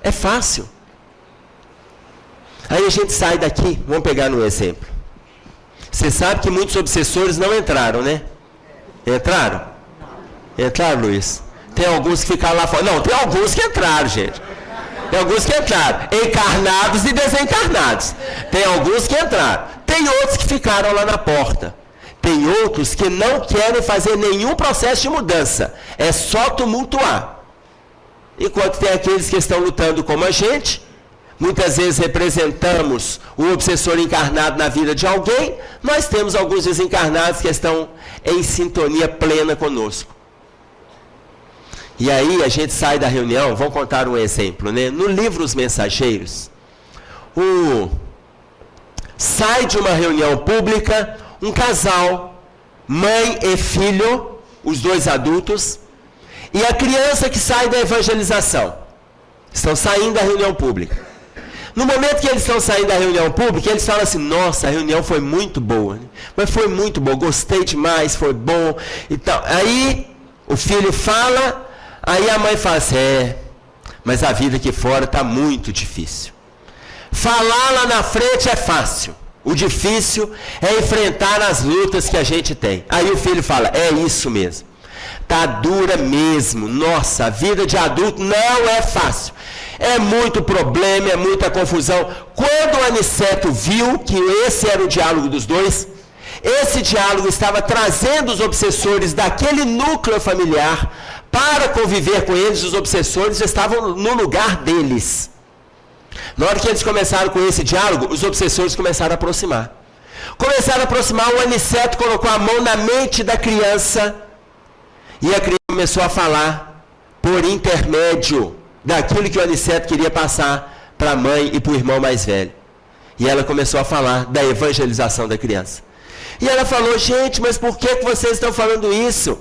Speaker 1: É fácil. Aí a gente sai daqui, vamos pegar um exemplo. Você sabe que muitos obsessores não entraram, né? Entraram? Entraram, Luiz? Tem alguns que ficaram lá fora. Não, tem alguns que entraram, gente. Tem alguns que entraram. Encarnados e desencarnados. Tem alguns que entraram. Tem outros que ficaram lá na porta. Tem outros que não querem fazer nenhum processo de mudança. É só tumultuar. Enquanto tem aqueles que estão lutando como a gente. Muitas vezes representamos o obsessor encarnado na vida de alguém. Nós temos alguns desencarnados que estão em sintonia plena conosco. E aí a gente sai da reunião, vamos contar um exemplo, né? No livro Os Mensageiros, sai de uma reunião pública, um casal, mãe e filho, os dois adultos, e a criança que sai da evangelização. Estão saindo da reunião pública. No momento que eles estão saindo da reunião pública, eles falam assim, nossa, a reunião foi muito boa, né? Mas foi muito boa, gostei demais, foi bom e tal. Aí o filho fala... Aí a mãe fala assim, mas a vida aqui fora está muito difícil. Falar lá na frente é fácil. O difícil é enfrentar as lutas que a gente tem. Aí o filho fala, é isso mesmo. Está dura mesmo. Nossa, a vida de adulto não é fácil. É muito problema, é muita confusão. Quando o Aniceto viu que esse era o diálogo dos dois, esse diálogo estava trazendo os obsessores daquele núcleo familiar para conviver com eles, os obsessores estavam no lugar deles. Na hora que eles começaram com esse diálogo, os obsessores começaram a aproximar. Começaram a aproximar, o Aniceto colocou a mão na mente da criança e a criança começou a falar por intermédio daquilo que o Aniceto queria passar para a mãe e para o irmão mais velho. E ela começou a falar da evangelização da criança. E ela falou, gente, mas por que vocês estão falando isso?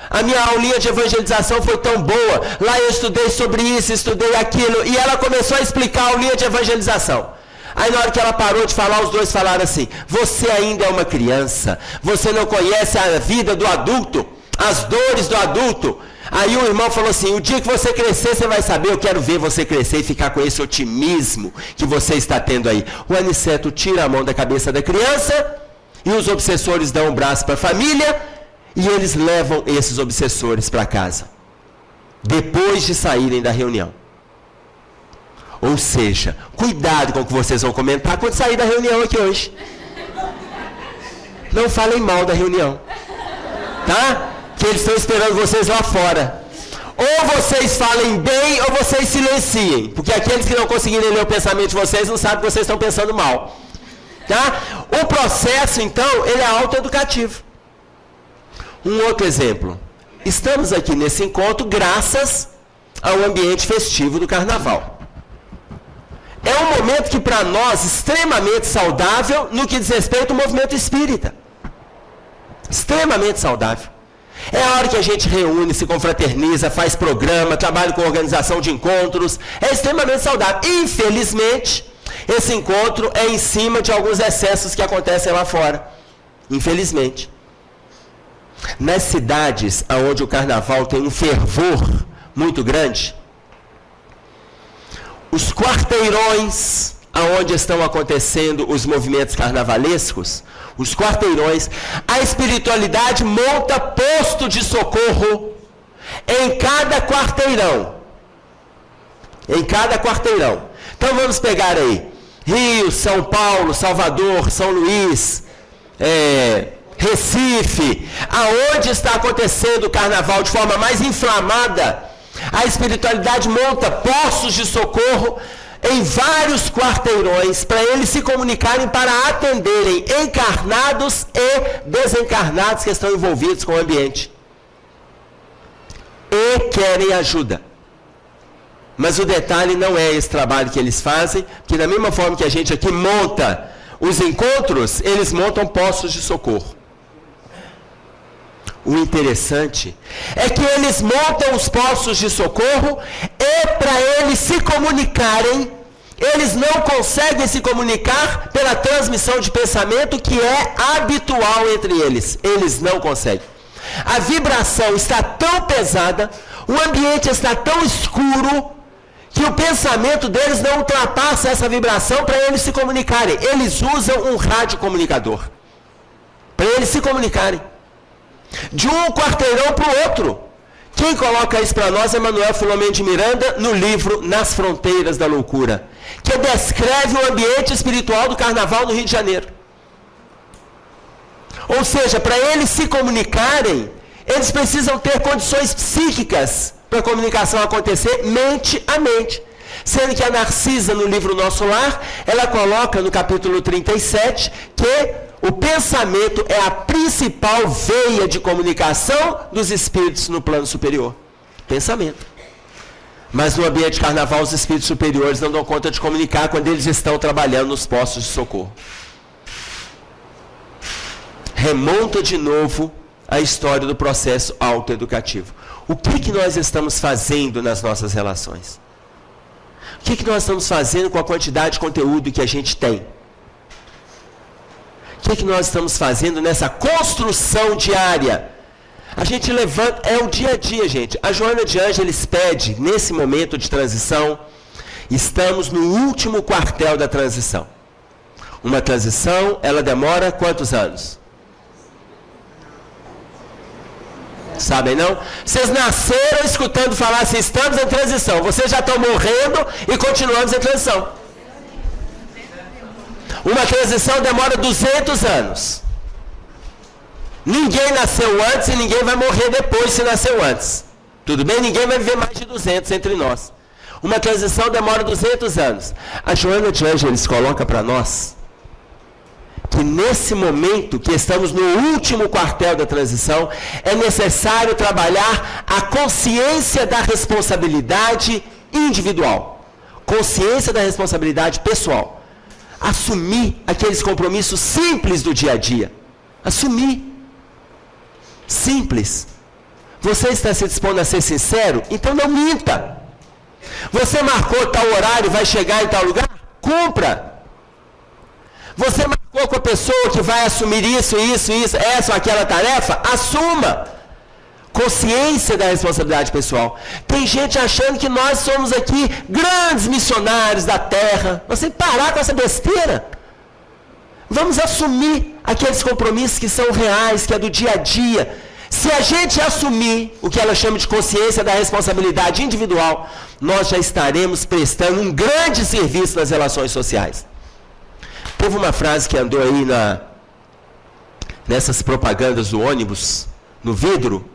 Speaker 1: A minha aulinha de evangelização foi tão boa. Lá eu estudei sobre isso, estudei aquilo. E ela começou a explicar a aulinha de evangelização. Aí na hora que ela parou de falar, os dois falaram assim, você ainda é uma criança. Você não conhece a vida do adulto, as dores do adulto. Aí o irmão falou assim, o dia que você crescer, você vai saber. Eu quero ver você crescer e ficar com esse otimismo que você está tendo aí. O Aniceto tira a mão da cabeça da criança e os obsessores dão um braço para a família. E eles levam esses obsessores para casa, depois de saírem da reunião. Ou seja, cuidado com o que vocês vão comentar quando sair da reunião aqui hoje. Não falem mal da reunião, tá? Que eles estão esperando vocês lá fora. Ou vocês falem bem, ou vocês silenciem. Porque aqueles que não conseguirem ler o pensamento de vocês não sabem que vocês estão pensando mal. Tá? O processo, então, ele é autoeducativo. Um outro exemplo. Estamos aqui nesse encontro graças ao ambiente festivo do Carnaval. É um momento que para nós extremamente saudável no que diz respeito ao movimento espírita. Extremamente saudável. É a hora que a gente reúne, se confraterniza, faz programa, trabalha com organização de encontros. É extremamente saudável. Infelizmente, esse encontro é em cima de alguns excessos que acontecem lá fora. Infelizmente. Nas cidades onde o carnaval tem um fervor muito grande, os quarteirões onde estão acontecendo os movimentos carnavalescos, os quarteirões, a espiritualidade monta posto de socorro em cada quarteirão. Em cada quarteirão. Então vamos pegar aí Rio, São Paulo, Salvador, São Luís, Recife, aonde está acontecendo o carnaval de forma mais inflamada, a espiritualidade monta postos de socorro em vários quarteirões para eles se comunicarem para atenderem encarnados e desencarnados que estão envolvidos com o ambiente. E querem ajuda. Mas o detalhe não é esse trabalho que eles fazem, que da mesma forma que a gente aqui monta os encontros, eles montam postos de socorro. O interessante é que eles montam os postos de socorro e para eles se comunicarem, eles não conseguem se comunicar pela transmissão de pensamento que é habitual entre eles. Eles não conseguem. A vibração está tão pesada, o ambiente está tão escuro, que o pensamento deles não ultrapassa essa vibração para eles se comunicarem. Eles usam um radiocomunicador para eles se comunicarem. De um quarteirão para o outro. Quem coloca isso para nós é Manuel Filomeno de Miranda no livro Nas Fronteiras da Loucura, que descreve o ambiente espiritual do carnaval no Rio de Janeiro. Ou seja, para eles se comunicarem, eles precisam ter condições psíquicas para a comunicação acontecer mente a mente. Sendo que a Narcisa, no livro Nosso Lar, ela coloca no capítulo 37 que o pensamento é a principal veia de comunicação dos espíritos no plano superior. Pensamento. Mas no ambiente de carnaval, os espíritos superiores não dão conta de comunicar quando eles estão trabalhando nos postos de socorro. Remonta de novo a história do processo autoeducativo. O que nós estamos fazendo nas nossas relações? O que nós estamos fazendo com a quantidade de conteúdo que a gente tem? O que nós estamos fazendo nessa construção diária? A gente levanta, é o dia a dia, gente. A Joana de Ângeles pede, nesse momento de transição, estamos no último quartel da transição. Uma transição, ela demora quantos anos? Sabem não? Vocês nasceram escutando falar assim, estamos em transição. Vocês já estão morrendo e continuamos em transição. Uma transição demora 200 anos. Ninguém nasceu antes e ninguém vai morrer depois se nasceu antes. Tudo bem? Ninguém vai viver mais de 200 entre nós. Uma transição demora 200 anos. A Joana de Ângeles coloca para nós que nesse momento que estamos no último quartel da transição, é necessário trabalhar a consciência da responsabilidade individual. Consciência da responsabilidade pessoal. Assumir aqueles compromissos simples do dia a dia. Assumir. Simples. Você está se dispondo a ser sincero? Então não minta. Você marcou tal horário, vai chegar em tal lugar? Cumpra. Você marcou com a pessoa que vai assumir isso, essa ou aquela tarefa? Assuma. Consciência da responsabilidade pessoal. Tem gente achando que nós somos aqui grandes missionários da terra. Nós temos que parar com essa besteira. Vamos assumir aqueles compromissos que são reais, que é do dia a dia. Se a gente assumir o que ela chama de consciência da responsabilidade individual, nós já estaremos prestando um grande serviço nas relações sociais. Teve uma frase que andou aí nessas propagandas do ônibus, no vidro,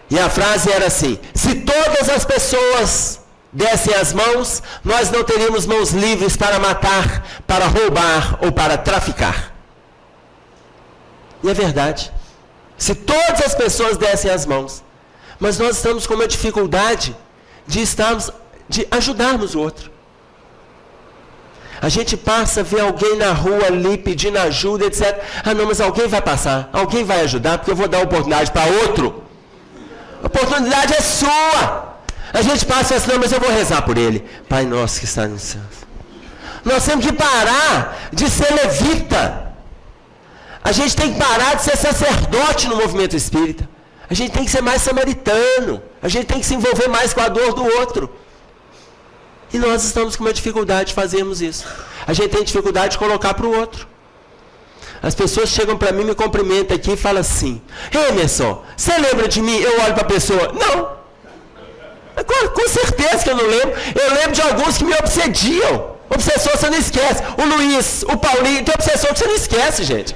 Speaker 1: e a frase era assim: se todas as pessoas dessem as mãos, nós não teríamos mãos livres para matar, para roubar ou para traficar. E é verdade. Se todas as pessoas dessem as mãos, mas nós estamos com uma dificuldade de ajudarmos o outro. A gente passa, vê alguém na rua ali pedindo ajuda, etc. Ah, não, mas alguém vai passar, alguém vai ajudar, porque eu vou dar oportunidade para outro. A oportunidade é sua. A gente passa assim, não, mas eu vou rezar por ele. Pai nosso que está no céu. Nós temos que parar de ser levita. A gente tem que parar de ser sacerdote no movimento espírita. A gente tem que ser mais samaritano. A gente tem que se envolver mais com a dor do outro. E nós estamos com uma dificuldade de fazermos isso. A gente tem dificuldade de colocar para o outro. As pessoas chegam para mim, me cumprimentam aqui e falam assim: Emerson, você lembra de mim? Eu olho para a pessoa: não. Com certeza que eu não lembro. Eu lembro de alguns que me obsediam. Obsessor você não esquece. O Luiz, o Paulinho, tem obsessor que você não esquece, gente.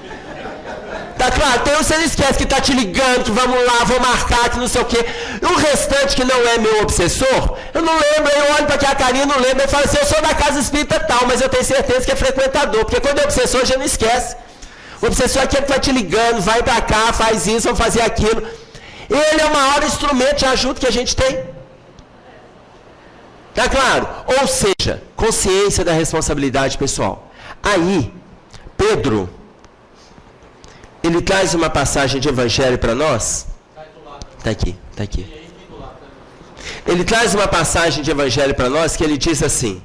Speaker 1: Tá claro? Tem um que você não esquece que tá te ligando, que vamos lá, vou marcar, que não sei o quê. O restante que não é meu obsessor, eu não lembro. Eu olho para aqui a carinha, não lembro. Eu falo assim: eu sou da casa espírita tal, mas eu tenho certeza que é frequentador. Porque quando é obsessor, já não esquece. O obsessor é aquele que vai te ligando, vai para cá, faz isso, vamos fazer aquilo. Ele é o maior instrumento de ajuda que a gente tem. Tá claro? Ou seja, consciência da responsabilidade pessoal. Aí, Pedro, ele traz uma passagem de evangelho para nós. Está aqui, está aqui. Ele traz uma passagem de evangelho para nós que ele diz assim: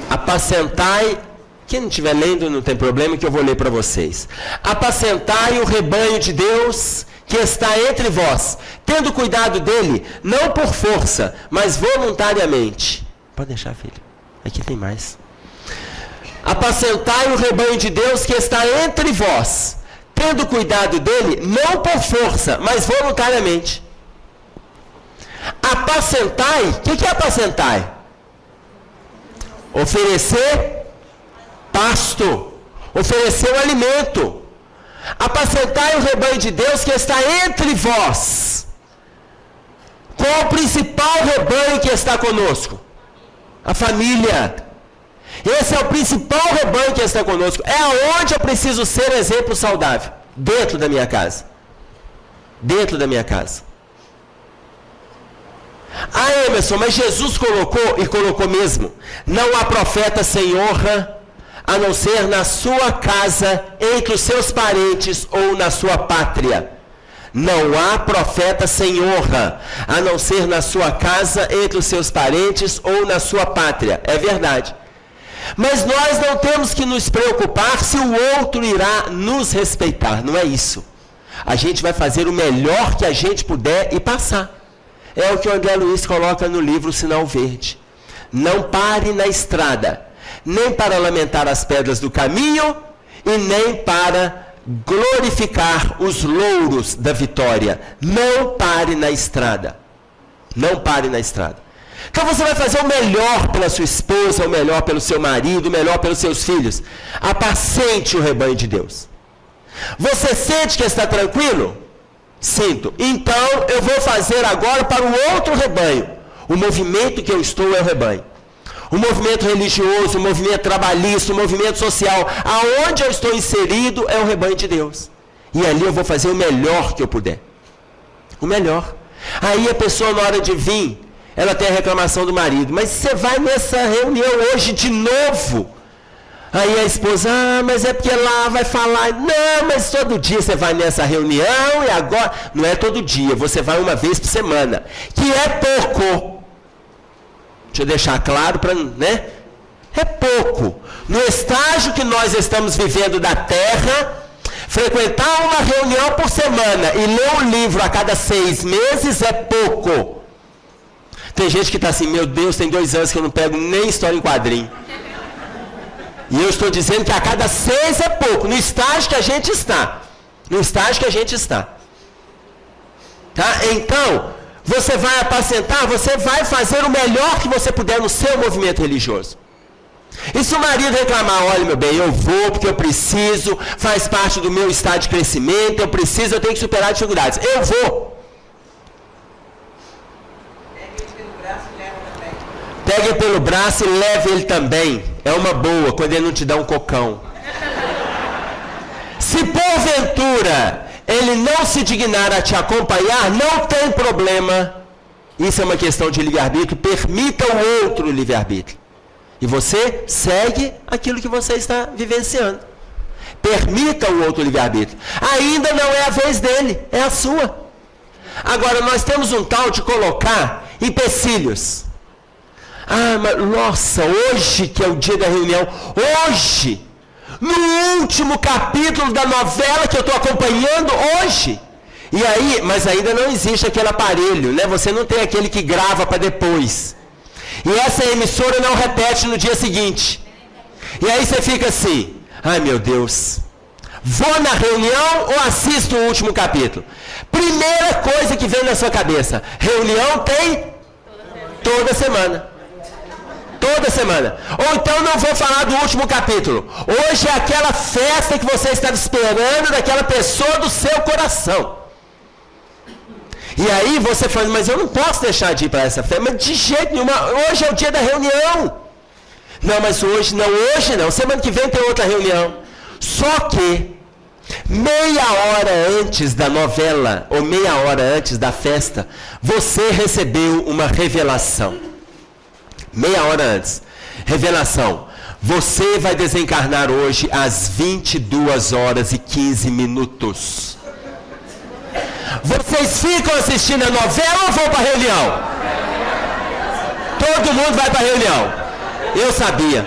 Speaker 1: apacentai, quem não estiver lendo não tem problema, que eu vou ler para vocês. Apacentai o rebanho de Deus que está entre vós, tendo cuidado dele, não por força, mas voluntariamente. Pode deixar, filho. Aqui tem mais. Apacentai o rebanho de Deus que está entre vós, tendo cuidado dele, não por força, mas voluntariamente. Apacentai, o que é apacentai? Oferecer pasto, oferecer o alimento. Apacentai o rebanho de Deus que está entre vós. Qual o principal rebanho que está conosco? A família. Esse é o principal rebanho que está conosco. É aonde eu preciso ser exemplo saudável. Dentro da minha casa. Dentro da minha casa. Ah, Emerson, mas Jesus colocou, e colocou mesmo: não há profeta sem honra, a não ser na sua casa, entre os seus parentes ou na sua pátria. Não há profeta sem honra, a não ser na sua casa, entre os seus parentes ou na sua pátria. É verdade. Mas nós não temos que nos preocupar se o outro irá nos respeitar. Não é isso. A gente vai fazer o melhor que a gente puder e passar. É o que o André Luiz coloca no livro Sinal Verde. Não pare na estrada, nem para lamentar as pedras do caminho, e nem para glorificar os louros da vitória. Não pare na estrada. Não pare na estrada. Então você vai fazer o melhor pela sua esposa, o melhor pelo seu marido, o melhor pelos seus filhos. Apacente o rebanho de Deus. Você sente que está tranquilo? Sinto. Então eu vou fazer agora para o outro rebanho. O movimento que eu estou é o rebanho. O movimento religioso, o movimento trabalhista, o movimento social, aonde eu estou inserido é o rebanho de Deus. E ali eu vou fazer o melhor que eu puder. O melhor. Aí a pessoa, na hora de vir, ela tem a reclamação do marido: mas você vai nessa reunião hoje de novo? Aí a esposa: ah, mas é porque lá vai falar. Não, mas todo dia você vai nessa reunião e agora... Não é todo dia, você vai uma vez por semana, que é pouco. Deixa eu deixar claro para, né? É pouco. No estágio que nós estamos vivendo da Terra, frequentar uma reunião por semana e ler um livro a cada 6 meses é pouco. Tem gente que está assim: meu Deus, tem 2 anos que eu não pego nem história em quadrinho. E eu estou dizendo que a cada 6 é pouco, no estágio que a gente está. No estágio que a gente está. Tá? Então, você vai apacentar, você vai fazer o melhor que você puder no seu movimento religioso. E se o marido reclamar: olha, meu bem, eu vou porque eu preciso, faz parte do meu estado de crescimento, eu preciso, eu tenho que superar dificuldades. Eu vou. Pegue pelo braço e leve ele também. É uma boa, quando ele não te dá um cocão. Se porventura ele não se dignar a te acompanhar, não tem problema. Isso é uma questão de livre-arbítrio. Permita o outro livre-arbítrio. E você segue aquilo que você está vivenciando. Permita o outro livre-arbítrio. Ainda não é a vez dele, é a sua. Agora, nós temos um tal de colocar empecilhos. Ah, mas nossa, hoje que é o dia da reunião, hoje, no último capítulo da novela que eu estou acompanhando, hoje. E aí, mas ainda não existe aquele aparelho, né? Você não tem aquele que grava para depois. E essa emissora não repete no dia seguinte. E aí você fica assim, ai meu Deus, vou na reunião ou assisto o último capítulo? Primeira coisa que vem na sua cabeça, reunião tem toda semana. Toda semana. Ou então não vou falar do último capítulo. Hoje é aquela festa que você estava esperando daquela pessoa do seu coração. E aí você fala, mas eu não posso deixar de ir para essa festa. Mas de jeito nenhum, hoje é o dia da reunião. Não, mas hoje não. Semana que vem tem outra reunião. Só que meia hora antes da novela, ou meia hora antes da festa, você recebeu uma revelação. Meia hora antes. Revelação. Você vai desencarnar hoje às 22h15. Vocês ficam assistindo a novela ou vão para a reunião? Todo mundo vai para a reunião. Eu sabia.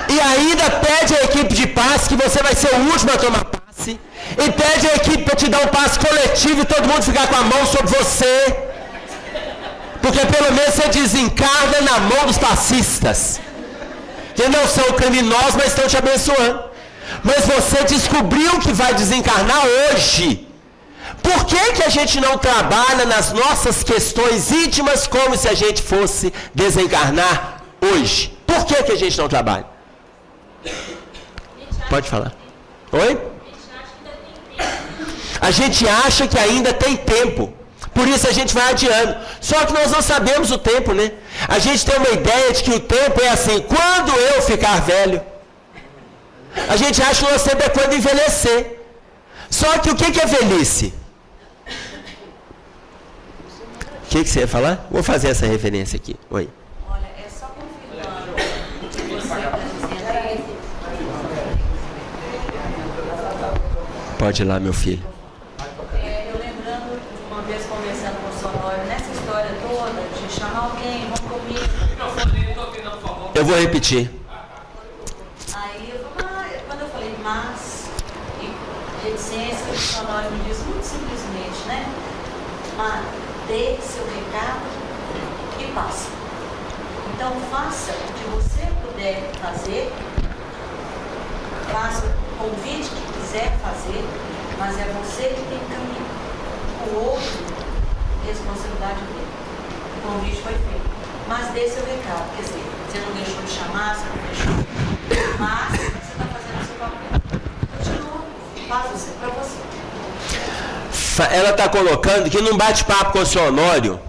Speaker 1: E ainda pede a equipe de passe que você vai ser o último a tomar passe. E pede a equipe para te dar um passe coletivo e todo mundo ficar com a mão sobre você. Porque pelo menos você desencarna na mão dos passistas. Que não são criminosos, mas estão te abençoando. Mas você descobriu que vai desencarnar hoje. Por que a gente não trabalha nas nossas questões íntimas como se a gente fosse desencarnar hoje? Por que a gente não trabalha? Pode falar. Oi? A gente acha que ainda tem tempo. Por isso a gente vai adiando. Só que nós não sabemos o tempo, né? A gente tem uma ideia de que o tempo é assim, quando eu ficar velho. A gente acha que o nosso tempo é quando envelhecer. Só que o que é velhice? O que você ia falar? Vou fazer essa referência aqui. Oi.
Speaker 5: Olha, é só confirmando o que você está dizendo aí.
Speaker 1: Pode ir lá, meu filho.
Speaker 5: Eu lembrando de uma vez conversando com o Sonório, nessa história toda, de chamar alguém, vamos comigo.
Speaker 1: Eu vou repetir.
Speaker 5: Aí, quando eu falei mas, e reticência, o Sonório me diz muito simplesmente, né? Mas dê seu recado e passa. Então, faça o que você puder fazer, faça o convite que quiser fazer, mas é você que tem que caminhar. O outro, responsabilidade dele. O convite foi feito. Mas dê seu recado. Quer dizer, você não deixou de chamar, você não deixou. Mas você está fazendo o seu papel. Continua. Faz você para você.
Speaker 1: Ela está colocando que num bate-papo com o seu Honório,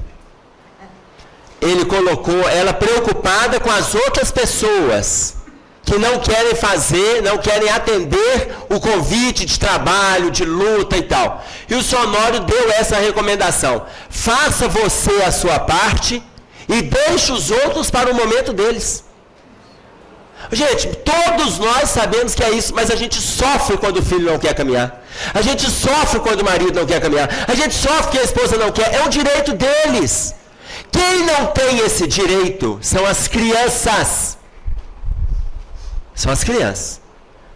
Speaker 1: ele colocou ela preocupada com as outras pessoas que não querem fazer, não querem atender o convite de trabalho, de luta e tal. E o Sonório deu essa recomendação. Faça você a sua parte e deixe os outros para o momento deles. Gente, todos nós sabemos que é isso, mas a gente sofre quando o filho não quer caminhar. A gente sofre quando o marido não quer caminhar. A gente sofre que a esposa não quer. É um direito deles. Quem não tem esse direito são as crianças. São as crianças.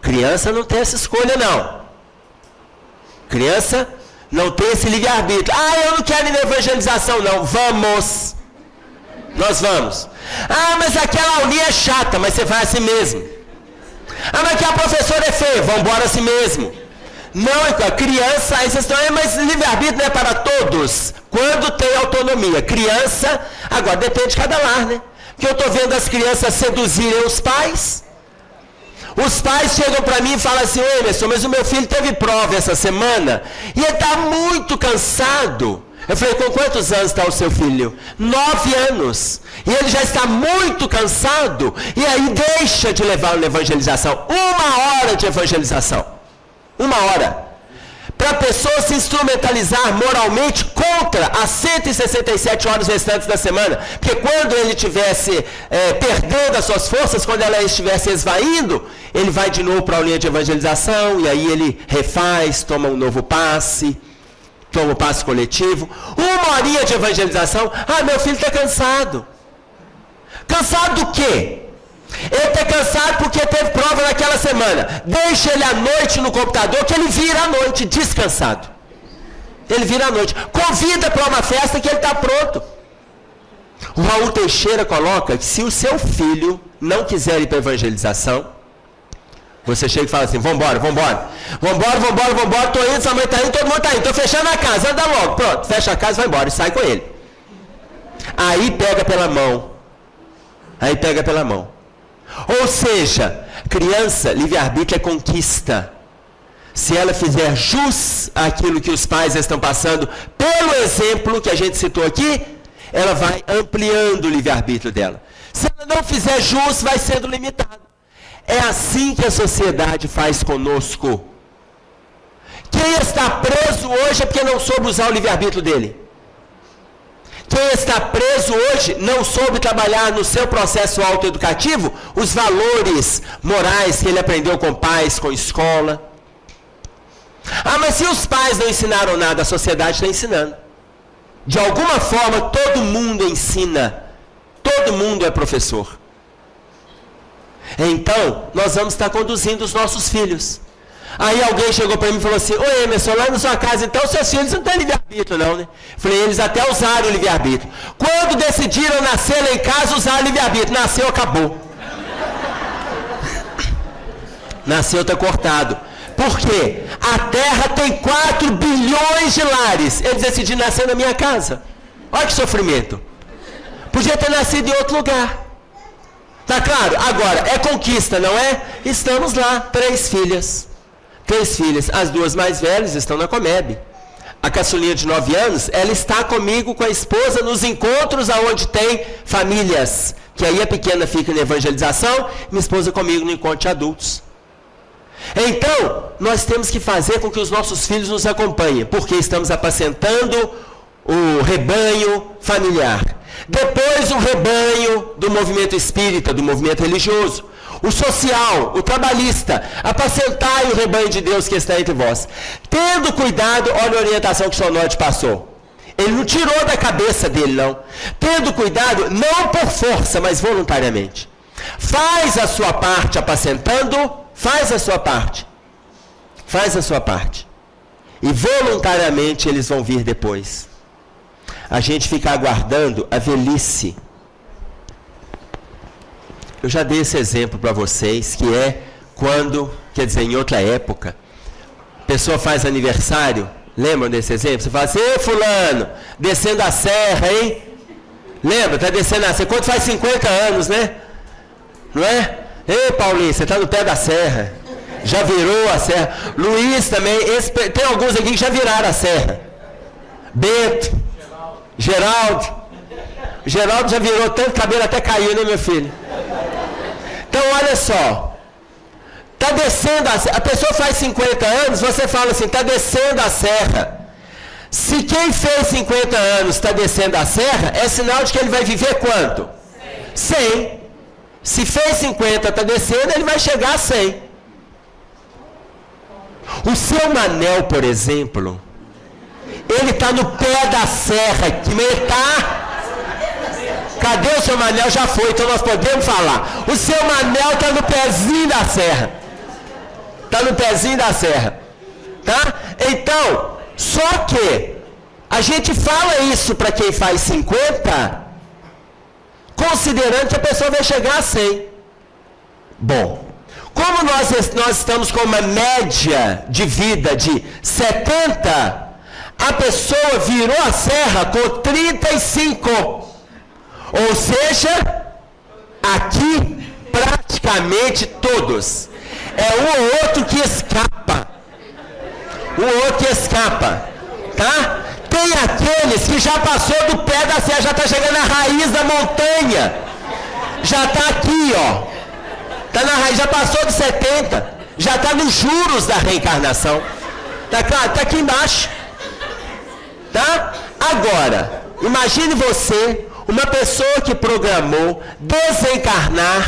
Speaker 1: Criança não tem essa escolha, não. Criança não tem esse livre-arbítrio. Ah, eu não quero ir na evangelização, não. Vamos. Nós vamos. Ah, mas aquela aulinha é chata, mas você vai assim mesmo. Ah, mas aquela professora é feia, vamos embora assim mesmo. Não, a criança, aí vocês estão, mas livre-arbítrio não é para todos. Quando tem autonomia. Criança, agora depende de cada lar, né? Porque eu estou vendo as crianças seduzirem os pais. Os pais chegam para mim e falam assim, ô Emerson, mas o meu filho teve prova essa semana e ele está muito cansado. Eu falei, com quantos anos está o seu filho? 9 anos. E ele já está muito cansado. E aí deixa de levar na evangelização. 1 hora de evangelização. 1 hora. para a pessoa se instrumentalizar moralmente contra as 167 horas restantes da semana. Porque quando ele estivesse perdendo as suas forças, quando ela estivesse esvaindo, ele vai de novo para a aulinha de evangelização, e aí ele refaz, toma um novo passe, toma um passe coletivo. Uma horinha de evangelização, meu filho está cansado. Cansado do quê? Ele está cansado porque teve prova naquela semana. Deixa ele à noite no computador, que ele vira à noite, descansado. Ele vira à noite. Convida para uma festa que ele está pronto. O Raul Teixeira coloca que se o seu filho não quiser ir para a evangelização, você chega e fala assim, vambora, estou indo, sua mãe está indo, todo mundo está indo, estou fechando a casa, anda logo, pronto, fecha a casa e vai embora, e sai com ele. Aí pega pela mão. Ou seja, criança, livre-arbítrio é conquista. Se ela fizer jus àquilo que os pais estão passando, pelo exemplo que a gente citou aqui, ela vai ampliando o livre-arbítrio dela. Se ela não fizer jus, vai sendo limitado. É assim que a sociedade faz conosco. Quem está preso hoje é porque não soube usar o livre-arbítrio dele. Quem está preso hoje não soube trabalhar no seu processo autoeducativo os valores morais que ele aprendeu com pais, com escola. Mas se os pais não ensinaram nada, a sociedade está ensinando. De alguma forma, todo mundo ensina. Todo mundo é professor. Então, nós vamos estar conduzindo os nossos filhos. Aí alguém chegou para mim e falou assim, ô Emerson, lá na sua casa, então, seus filhos não têm livre-arbítrio não, né? Falei, eles até usaram o livre-arbítrio. Quando decidiram nascer lá em casa, usaram o livre-arbítrio. Nasceu, acabou. Nasceu, está cortado. Por quê? A Terra tem 4 bilhões de lares. Eles decidiram nascer na minha casa. Olha que sofrimento. Podia ter nascido em outro lugar. Tá claro? Agora, é conquista, não é? Estamos lá, 3 filhas. 3 filhas. As 2 mais velhas estão na Comeb. A caçulinha de 9 anos, ela está comigo, com a esposa, nos encontros aonde tem famílias. Que aí a pequena fica na evangelização, minha esposa comigo no encontro de adultos. Então, nós temos que fazer com que os nossos filhos nos acompanhem, porque estamos apacentando o rebanho familiar. Depois o rebanho do movimento espírita, do movimento religioso. O social, o trabalhista, apacentai o rebanho de Deus que está entre vós. Tendo cuidado, olha a orientação que o Sonote passou. Ele não tirou da cabeça dele, não. Tendo cuidado, não por força, mas voluntariamente. Faz a sua parte apacentando, faz a sua parte. Faz a sua parte. E voluntariamente eles vão vir depois. A gente fica aguardando a velhice. Eu já dei esse exemplo para vocês, que é quando, quer dizer, em outra época, a pessoa faz aniversário, lembram desse exemplo? Você fala assim, ei fulano, descendo a serra, hein? Lembra? Está descendo a serra, quando faz 50 anos, né? Não é? Ei Paulinho, você está no pé da serra, já virou a serra. Luiz também, tem alguns aqui que já viraram a serra. Bento, Geraldo já virou tanto cabelo até caiu, né meu filho? Então olha só, está descendo a serra, a pessoa faz 50 anos, você fala assim, está descendo a serra. Se quem fez 50 anos está descendo a serra, é sinal de que ele vai viver quanto? 100. Se fez 50, está descendo, ele vai chegar a 100. O seu Manel, por exemplo, ele está no pé da serra, que ele está... Cadê o seu Manel? Já foi, então nós podemos falar. O seu Manel está no pezinho da serra. Está no pezinho da serra. Tá? Então, só que a gente fala isso para quem faz 50, considerando que a pessoa vai chegar a 100. Bom, como nós estamos com uma média de vida de 70, a pessoa virou a serra com 35. Ou seja, aqui praticamente todos. É um ou outro que escapa. Tá? Tem aqueles que já passou do pé da serra, já está chegando na raiz da montanha. Já está aqui, ó. Está na raiz, já passou de 70. Já está nos juros da reencarnação. Tá claro? Tá aqui embaixo. Tá? Agora, imagine você, uma pessoa que programou desencarnar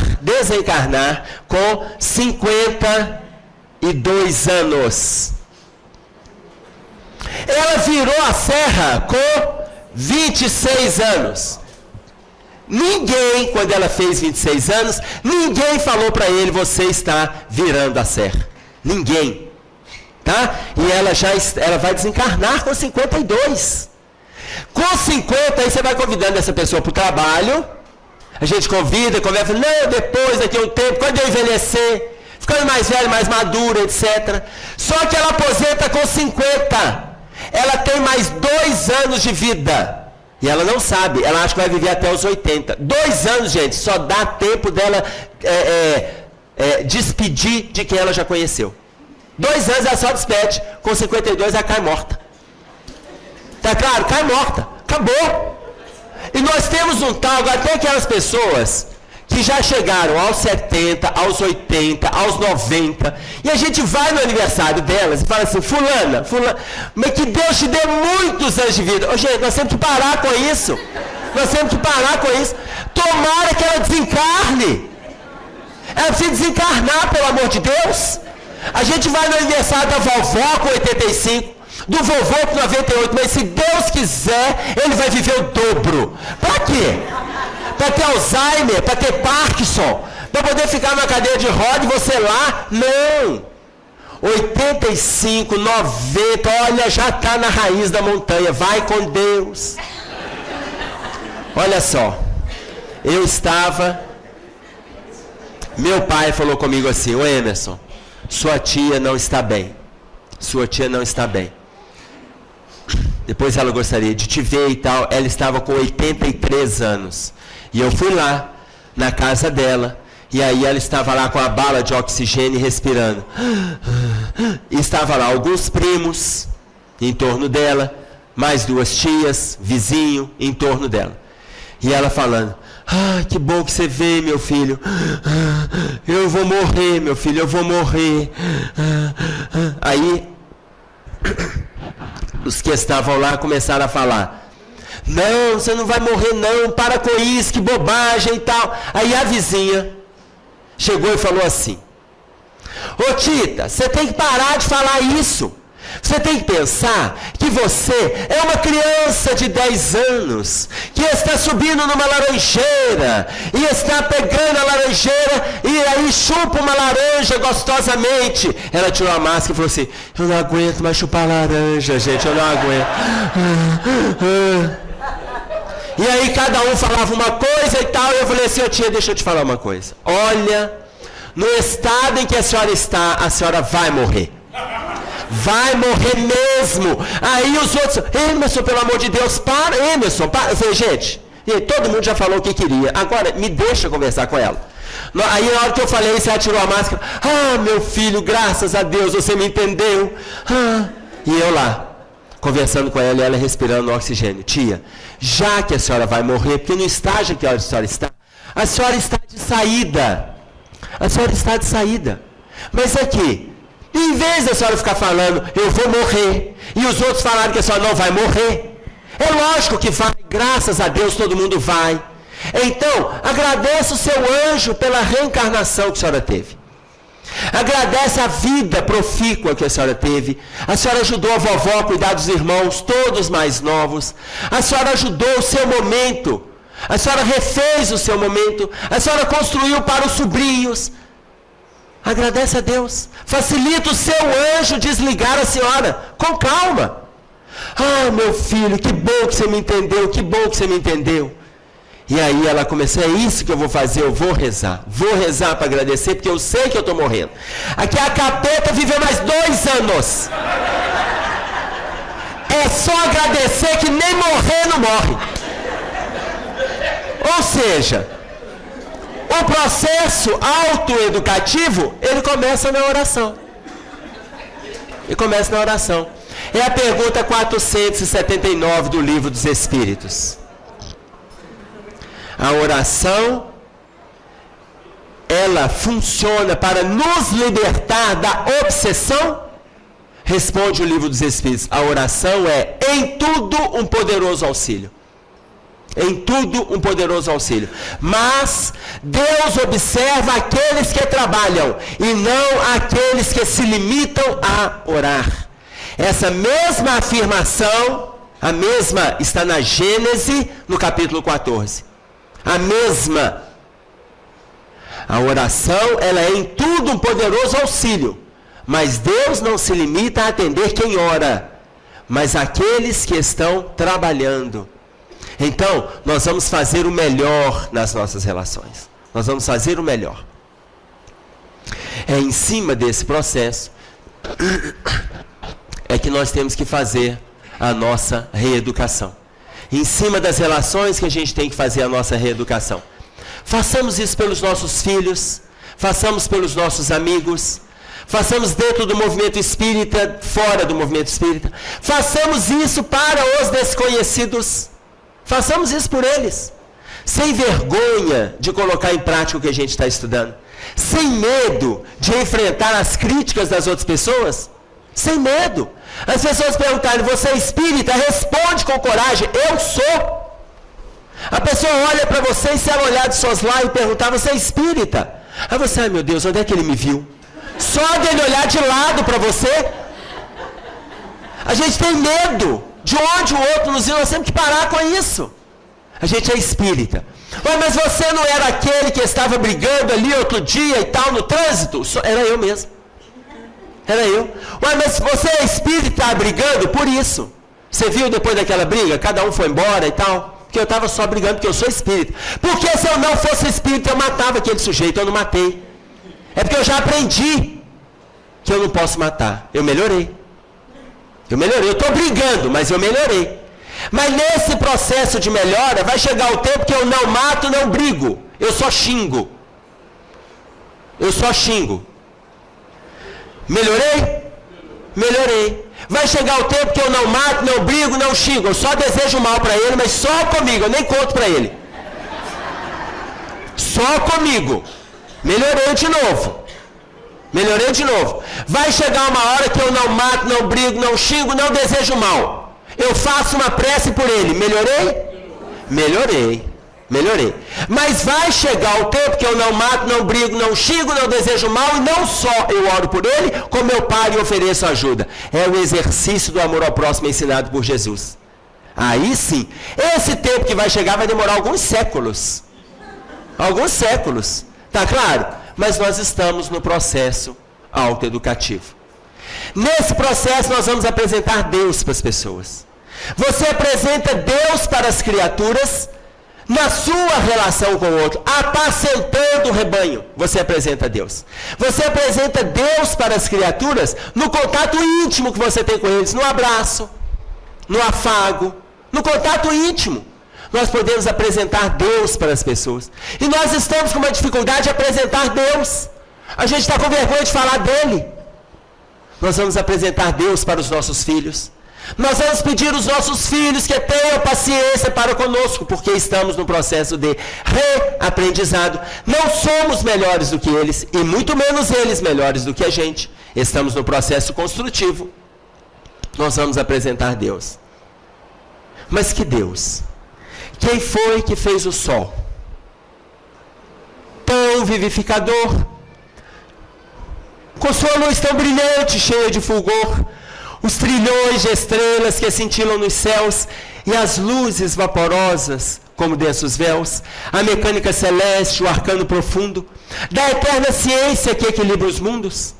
Speaker 1: com 52 anos. Ela virou a serra com 26 anos. Ninguém, quando ela fez 26 anos, ninguém falou para ele, você está virando a serra. Ninguém. Tá? E ela vai desencarnar com 52. Com 50, aí você vai convidando essa pessoa para o trabalho. A gente convida, conversa, não, depois, daqui a um tempo, quando eu envelhecer, ficando mais velho, mais maduro, etc. Só que ela aposenta com 50. Ela tem mais 2 anos de vida. E ela não sabe, ela acha que vai viver até os 80. 2 anos, gente, só dá tempo dela despedir de quem ela já conheceu. 2 anos ela só despede, com 52 ela cai morta. Tá claro? Cai morta. Acabou. E nós temos um tal, agora tem aquelas pessoas que já chegaram aos 70, aos 80, aos 90, e a gente vai no aniversário delas e fala assim, fulana, mas que Deus te dê muitos anos de vida. Ô, gente, nós temos que parar com isso. Tomara que ela desencarne. Ela precisa desencarnar, pelo amor de Deus. A gente vai no aniversário da vovó com 85, do vovô com 98, mas se Deus quiser, ele vai viver o dobro. Para quê? Para ter Alzheimer, para ter Parkinson, para poder ficar na cadeira de roda e você lá? Não. 85, 90, olha, já está na raiz da montanha, vai com Deus. Olha só, meu pai falou comigo assim, ô Emerson, sua tia não está bem. Depois ela gostaria de te ver e tal. Ela estava com 83 anos. E eu fui lá, na casa dela. E aí ela estava lá com a bala de oxigênio respirando. E estava lá alguns primos em torno dela. Mais 2 tias, vizinho em torno dela. E ela falando, que bom que você veio, meu filho. Eu vou morrer, meu filho, eu vou morrer. Aí, os que estavam lá começaram a falar, não, você não vai morrer não, para com isso, que bobagem e tal. Aí a vizinha chegou e falou assim, ô Tita, você tem que parar de falar isso. Você tem que pensar que você é uma criança de 10 anos, que está subindo numa laranjeira, e está pegando a laranjeira, e aí chupa uma laranja gostosamente. Ela tirou a máscara e falou assim, eu não aguento mais chupar laranja, gente, eu não aguento. E aí cada um falava uma coisa e tal, e eu falei assim, ô tia, deixa eu te falar uma coisa. Olha, no estado em que a senhora está, a senhora vai morrer. Vai morrer mesmo. Aí os outros, Emerson, pelo amor de Deus, para, Emerson, para. Eu falei, gente, todo mundo já falou o que queria. Agora, me deixa conversar com ela. Aí na hora que eu falei isso, ela tirou a máscara. Meu filho, graças a Deus, você me entendeu. E eu lá, conversando com ela, e ela respirando oxigênio. Tia, já que a senhora vai morrer, porque no estágio que a senhora está de saída. A senhora está de saída. Mas aqui, em vez da senhora ficar falando, eu vou morrer, e os outros falaram que a senhora não vai morrer, é lógico que vai, graças a Deus todo mundo vai. Então, agradeça o seu anjo pela reencarnação que a senhora teve. Agradece a vida profícua que a senhora teve. A senhora ajudou a vovó a cuidar dos irmãos, todos mais novos. A senhora ajudou o seu momento. A senhora refez o seu momento. A senhora construiu para os sobrinhos. Agradece a Deus. Facilita o seu anjo desligar a senhora. Com calma. Meu filho, que bom que você me entendeu. Que bom que você me entendeu. E aí ela começou, é isso que eu vou fazer, eu vou rezar. Vou rezar para agradecer, porque eu sei que eu estou morrendo. Aqui a capeta viveu mais 2 anos. É só agradecer que nem morrer não morre. Ou seja, o processo autoeducativo, ele começa na oração. É a pergunta 479 do Livro dos Espíritos. A oração, ela funciona para nos libertar da obsessão? Responde o Livro dos Espíritos. A oração é, em tudo, um poderoso auxílio. Em tudo, um poderoso auxílio. Mas Deus observa aqueles que trabalham e não aqueles que se limitam a orar. Essa mesma afirmação, a mesma está na Gênesis, no capítulo 14. A mesma. A oração, ela é em tudo um poderoso auxílio. Mas Deus não se limita a atender quem ora, mas aqueles que estão trabalhando. Então, nós vamos fazer o melhor nas nossas relações. Nós vamos fazer o melhor. É em cima desse processo é que nós temos que fazer a nossa reeducação. Em cima das relações que a gente tem que fazer a nossa reeducação. Façamos isso pelos nossos filhos, façamos pelos nossos amigos, façamos dentro do movimento espírita, fora do movimento espírita. Façamos isso para os desconhecidos. Façamos isso por eles, sem vergonha de colocar em prática o que a gente está estudando, sem medo de enfrentar as críticas das outras pessoas, sem medo. As pessoas perguntarem, você é espírita? Responde com coragem, eu sou. A pessoa olha para você e se ela olhar de suas lá e perguntar, você é espírita? Aí você, ai meu Deus, onde é que ele me viu? Só dele olhar de lado para você. A gente tem medo de onde o outro nos viu, nós temos que parar com isso. A gente é espírita. Mas você não era aquele que estava brigando ali outro dia e tal no trânsito? Era eu mesmo. Era eu. Mas você é espírita e está brigando por isso. Você viu depois daquela briga? Cada um foi embora e tal. Porque eu estava só brigando porque eu sou espírita. Porque se eu não fosse espírita, eu matava aquele sujeito. Eu não matei. É porque eu já aprendi que eu não posso matar. Eu melhorei. Eu estou brigando, mas eu melhorei. Mas nesse processo de melhora, vai chegar o tempo que eu não mato, não brigo. Eu só xingo. Melhorei? Melhorei. Vai chegar o tempo que eu não mato, não brigo, não xingo. Eu só desejo mal para ele, mas só comigo. Eu nem conto para ele. Só comigo. Melhorei de novo. Vai chegar uma hora que eu não mato, não brigo, não xingo, não desejo mal. Eu faço uma prece por ele. Melhorei. Mas vai chegar o tempo que eu não mato, não brigo, não xingo, não desejo mal, e não só eu oro por ele, como eu paro e ofereço ajuda. É o exercício do amor ao próximo ensinado por Jesus. Aí sim, esse tempo que vai chegar vai demorar alguns séculos. Tá claro? Mas nós estamos no processo autoeducativo. Nesse processo nós vamos apresentar Deus para as pessoas. Você apresenta Deus para as criaturas na sua relação com o outro, apacentando o rebanho. Você apresenta Deus. Você apresenta Deus para as criaturas no contato íntimo que você tem com eles, no abraço, no afago, no contato íntimo. Nós podemos apresentar Deus para as pessoas. E nós estamos com uma dificuldade de apresentar Deus. A gente está com vergonha de falar dele. Nós vamos apresentar Deus para os nossos filhos. Nós vamos pedir aos nossos filhos que tenham paciência para conosco, porque estamos no processo de reaprendizado. Não somos melhores do que eles, e muito menos eles melhores do que a gente. Estamos no processo construtivo. Nós vamos apresentar Deus. Mas que Deus? Quem foi que fez o sol? Tão vivificador, com sua luz tão brilhante, cheia de fulgor, os trilhões de estrelas que cintilam nos céus, e as luzes vaporosas, como densos véus, a mecânica celeste, o arcano profundo, da eterna ciência que equilibra os mundos,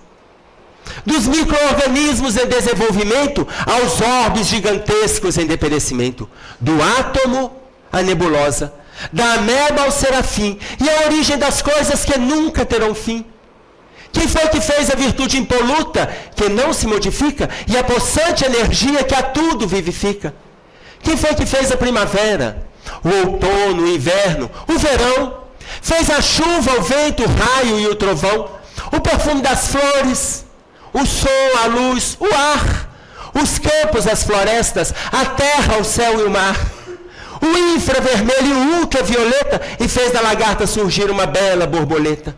Speaker 1: dos micro-organismos em desenvolvimento, aos orbes gigantescos em deperecimento, do átomo à nebulosa, da ameba ao serafim, e a origem das coisas que nunca terão fim. Quem foi que fez a virtude impoluta, que não se modifica, e a possante energia que a tudo vivifica? Quem foi que fez a primavera, o outono, o inverno, o verão? Fez a chuva, o vento, o raio e o trovão, o perfume das flores, o som, a luz, o ar, os campos, as florestas, a terra, o céu e o mar, o infravermelho e o ultravioleta, e fez da lagarta surgir uma bela borboleta.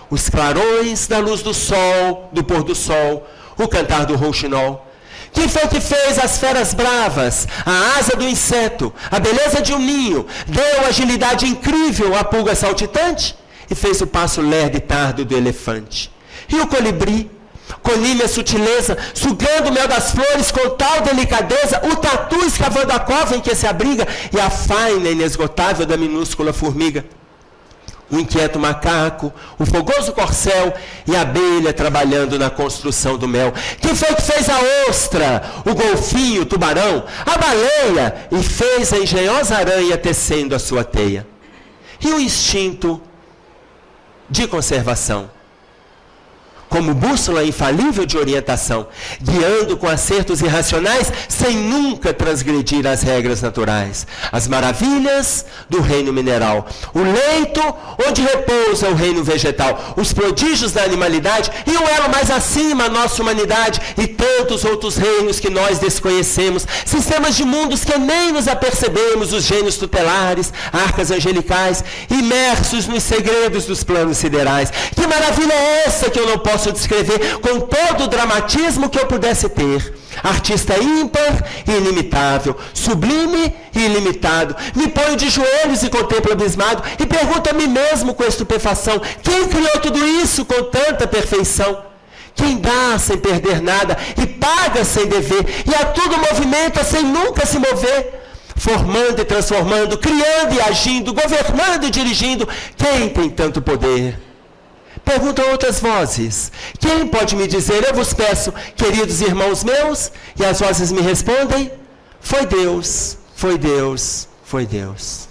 Speaker 1: Os clarões da luz do sol, do pôr do sol, o cantar do rouxinol? Quem foi que fez as feras bravas, a asa do inseto, a beleza de um ninho, deu agilidade incrível à pulga saltitante e fez o passo lerdo e tardo do elefante? E o colibri, com nímia sutileza, sugando o mel das flores com tal delicadeza, o tatu escavando a cova em que se abriga e a faina inesgotável da minúscula formiga? O inquieto macaco, o fogoso corcel e a abelha trabalhando na construção do mel? Quem foi que fez a ostra, o golfinho, o tubarão, a baleia e fez a engenhosa aranha tecendo a sua teia? E o instinto de conservação, como bússola infalível de orientação, guiando com acertos irracionais, sem nunca transgredir as regras naturais. As maravilhas do reino mineral, o leito onde repousa o reino vegetal, os prodígios da animalidade e o elo mais acima, a nossa humanidade, e tantos outros reinos que nós desconhecemos, sistemas de mundos que nem nos apercebemos, os gênios tutelares, arcas angelicais, imersos nos segredos dos planos siderais. Que maravilha é essa que eu não posso descrever com todo o dramatismo que eu pudesse ter? Artista ímpar e ilimitável, sublime e ilimitado. Me ponho de joelhos e contemplo abismado e pergunto a mim mesmo com estupefação: quem criou tudo isso com tanta perfeição? Quem dá sem perder nada e paga sem dever, e a tudo movimenta sem nunca se mover, formando e transformando, criando e agindo, governando e dirigindo? Quem tem tanto poder? Perguntam outras vozes: quem pode me dizer? Eu vos peço, queridos irmãos meus. E as vozes me respondem: foi Deus, foi Deus, foi Deus.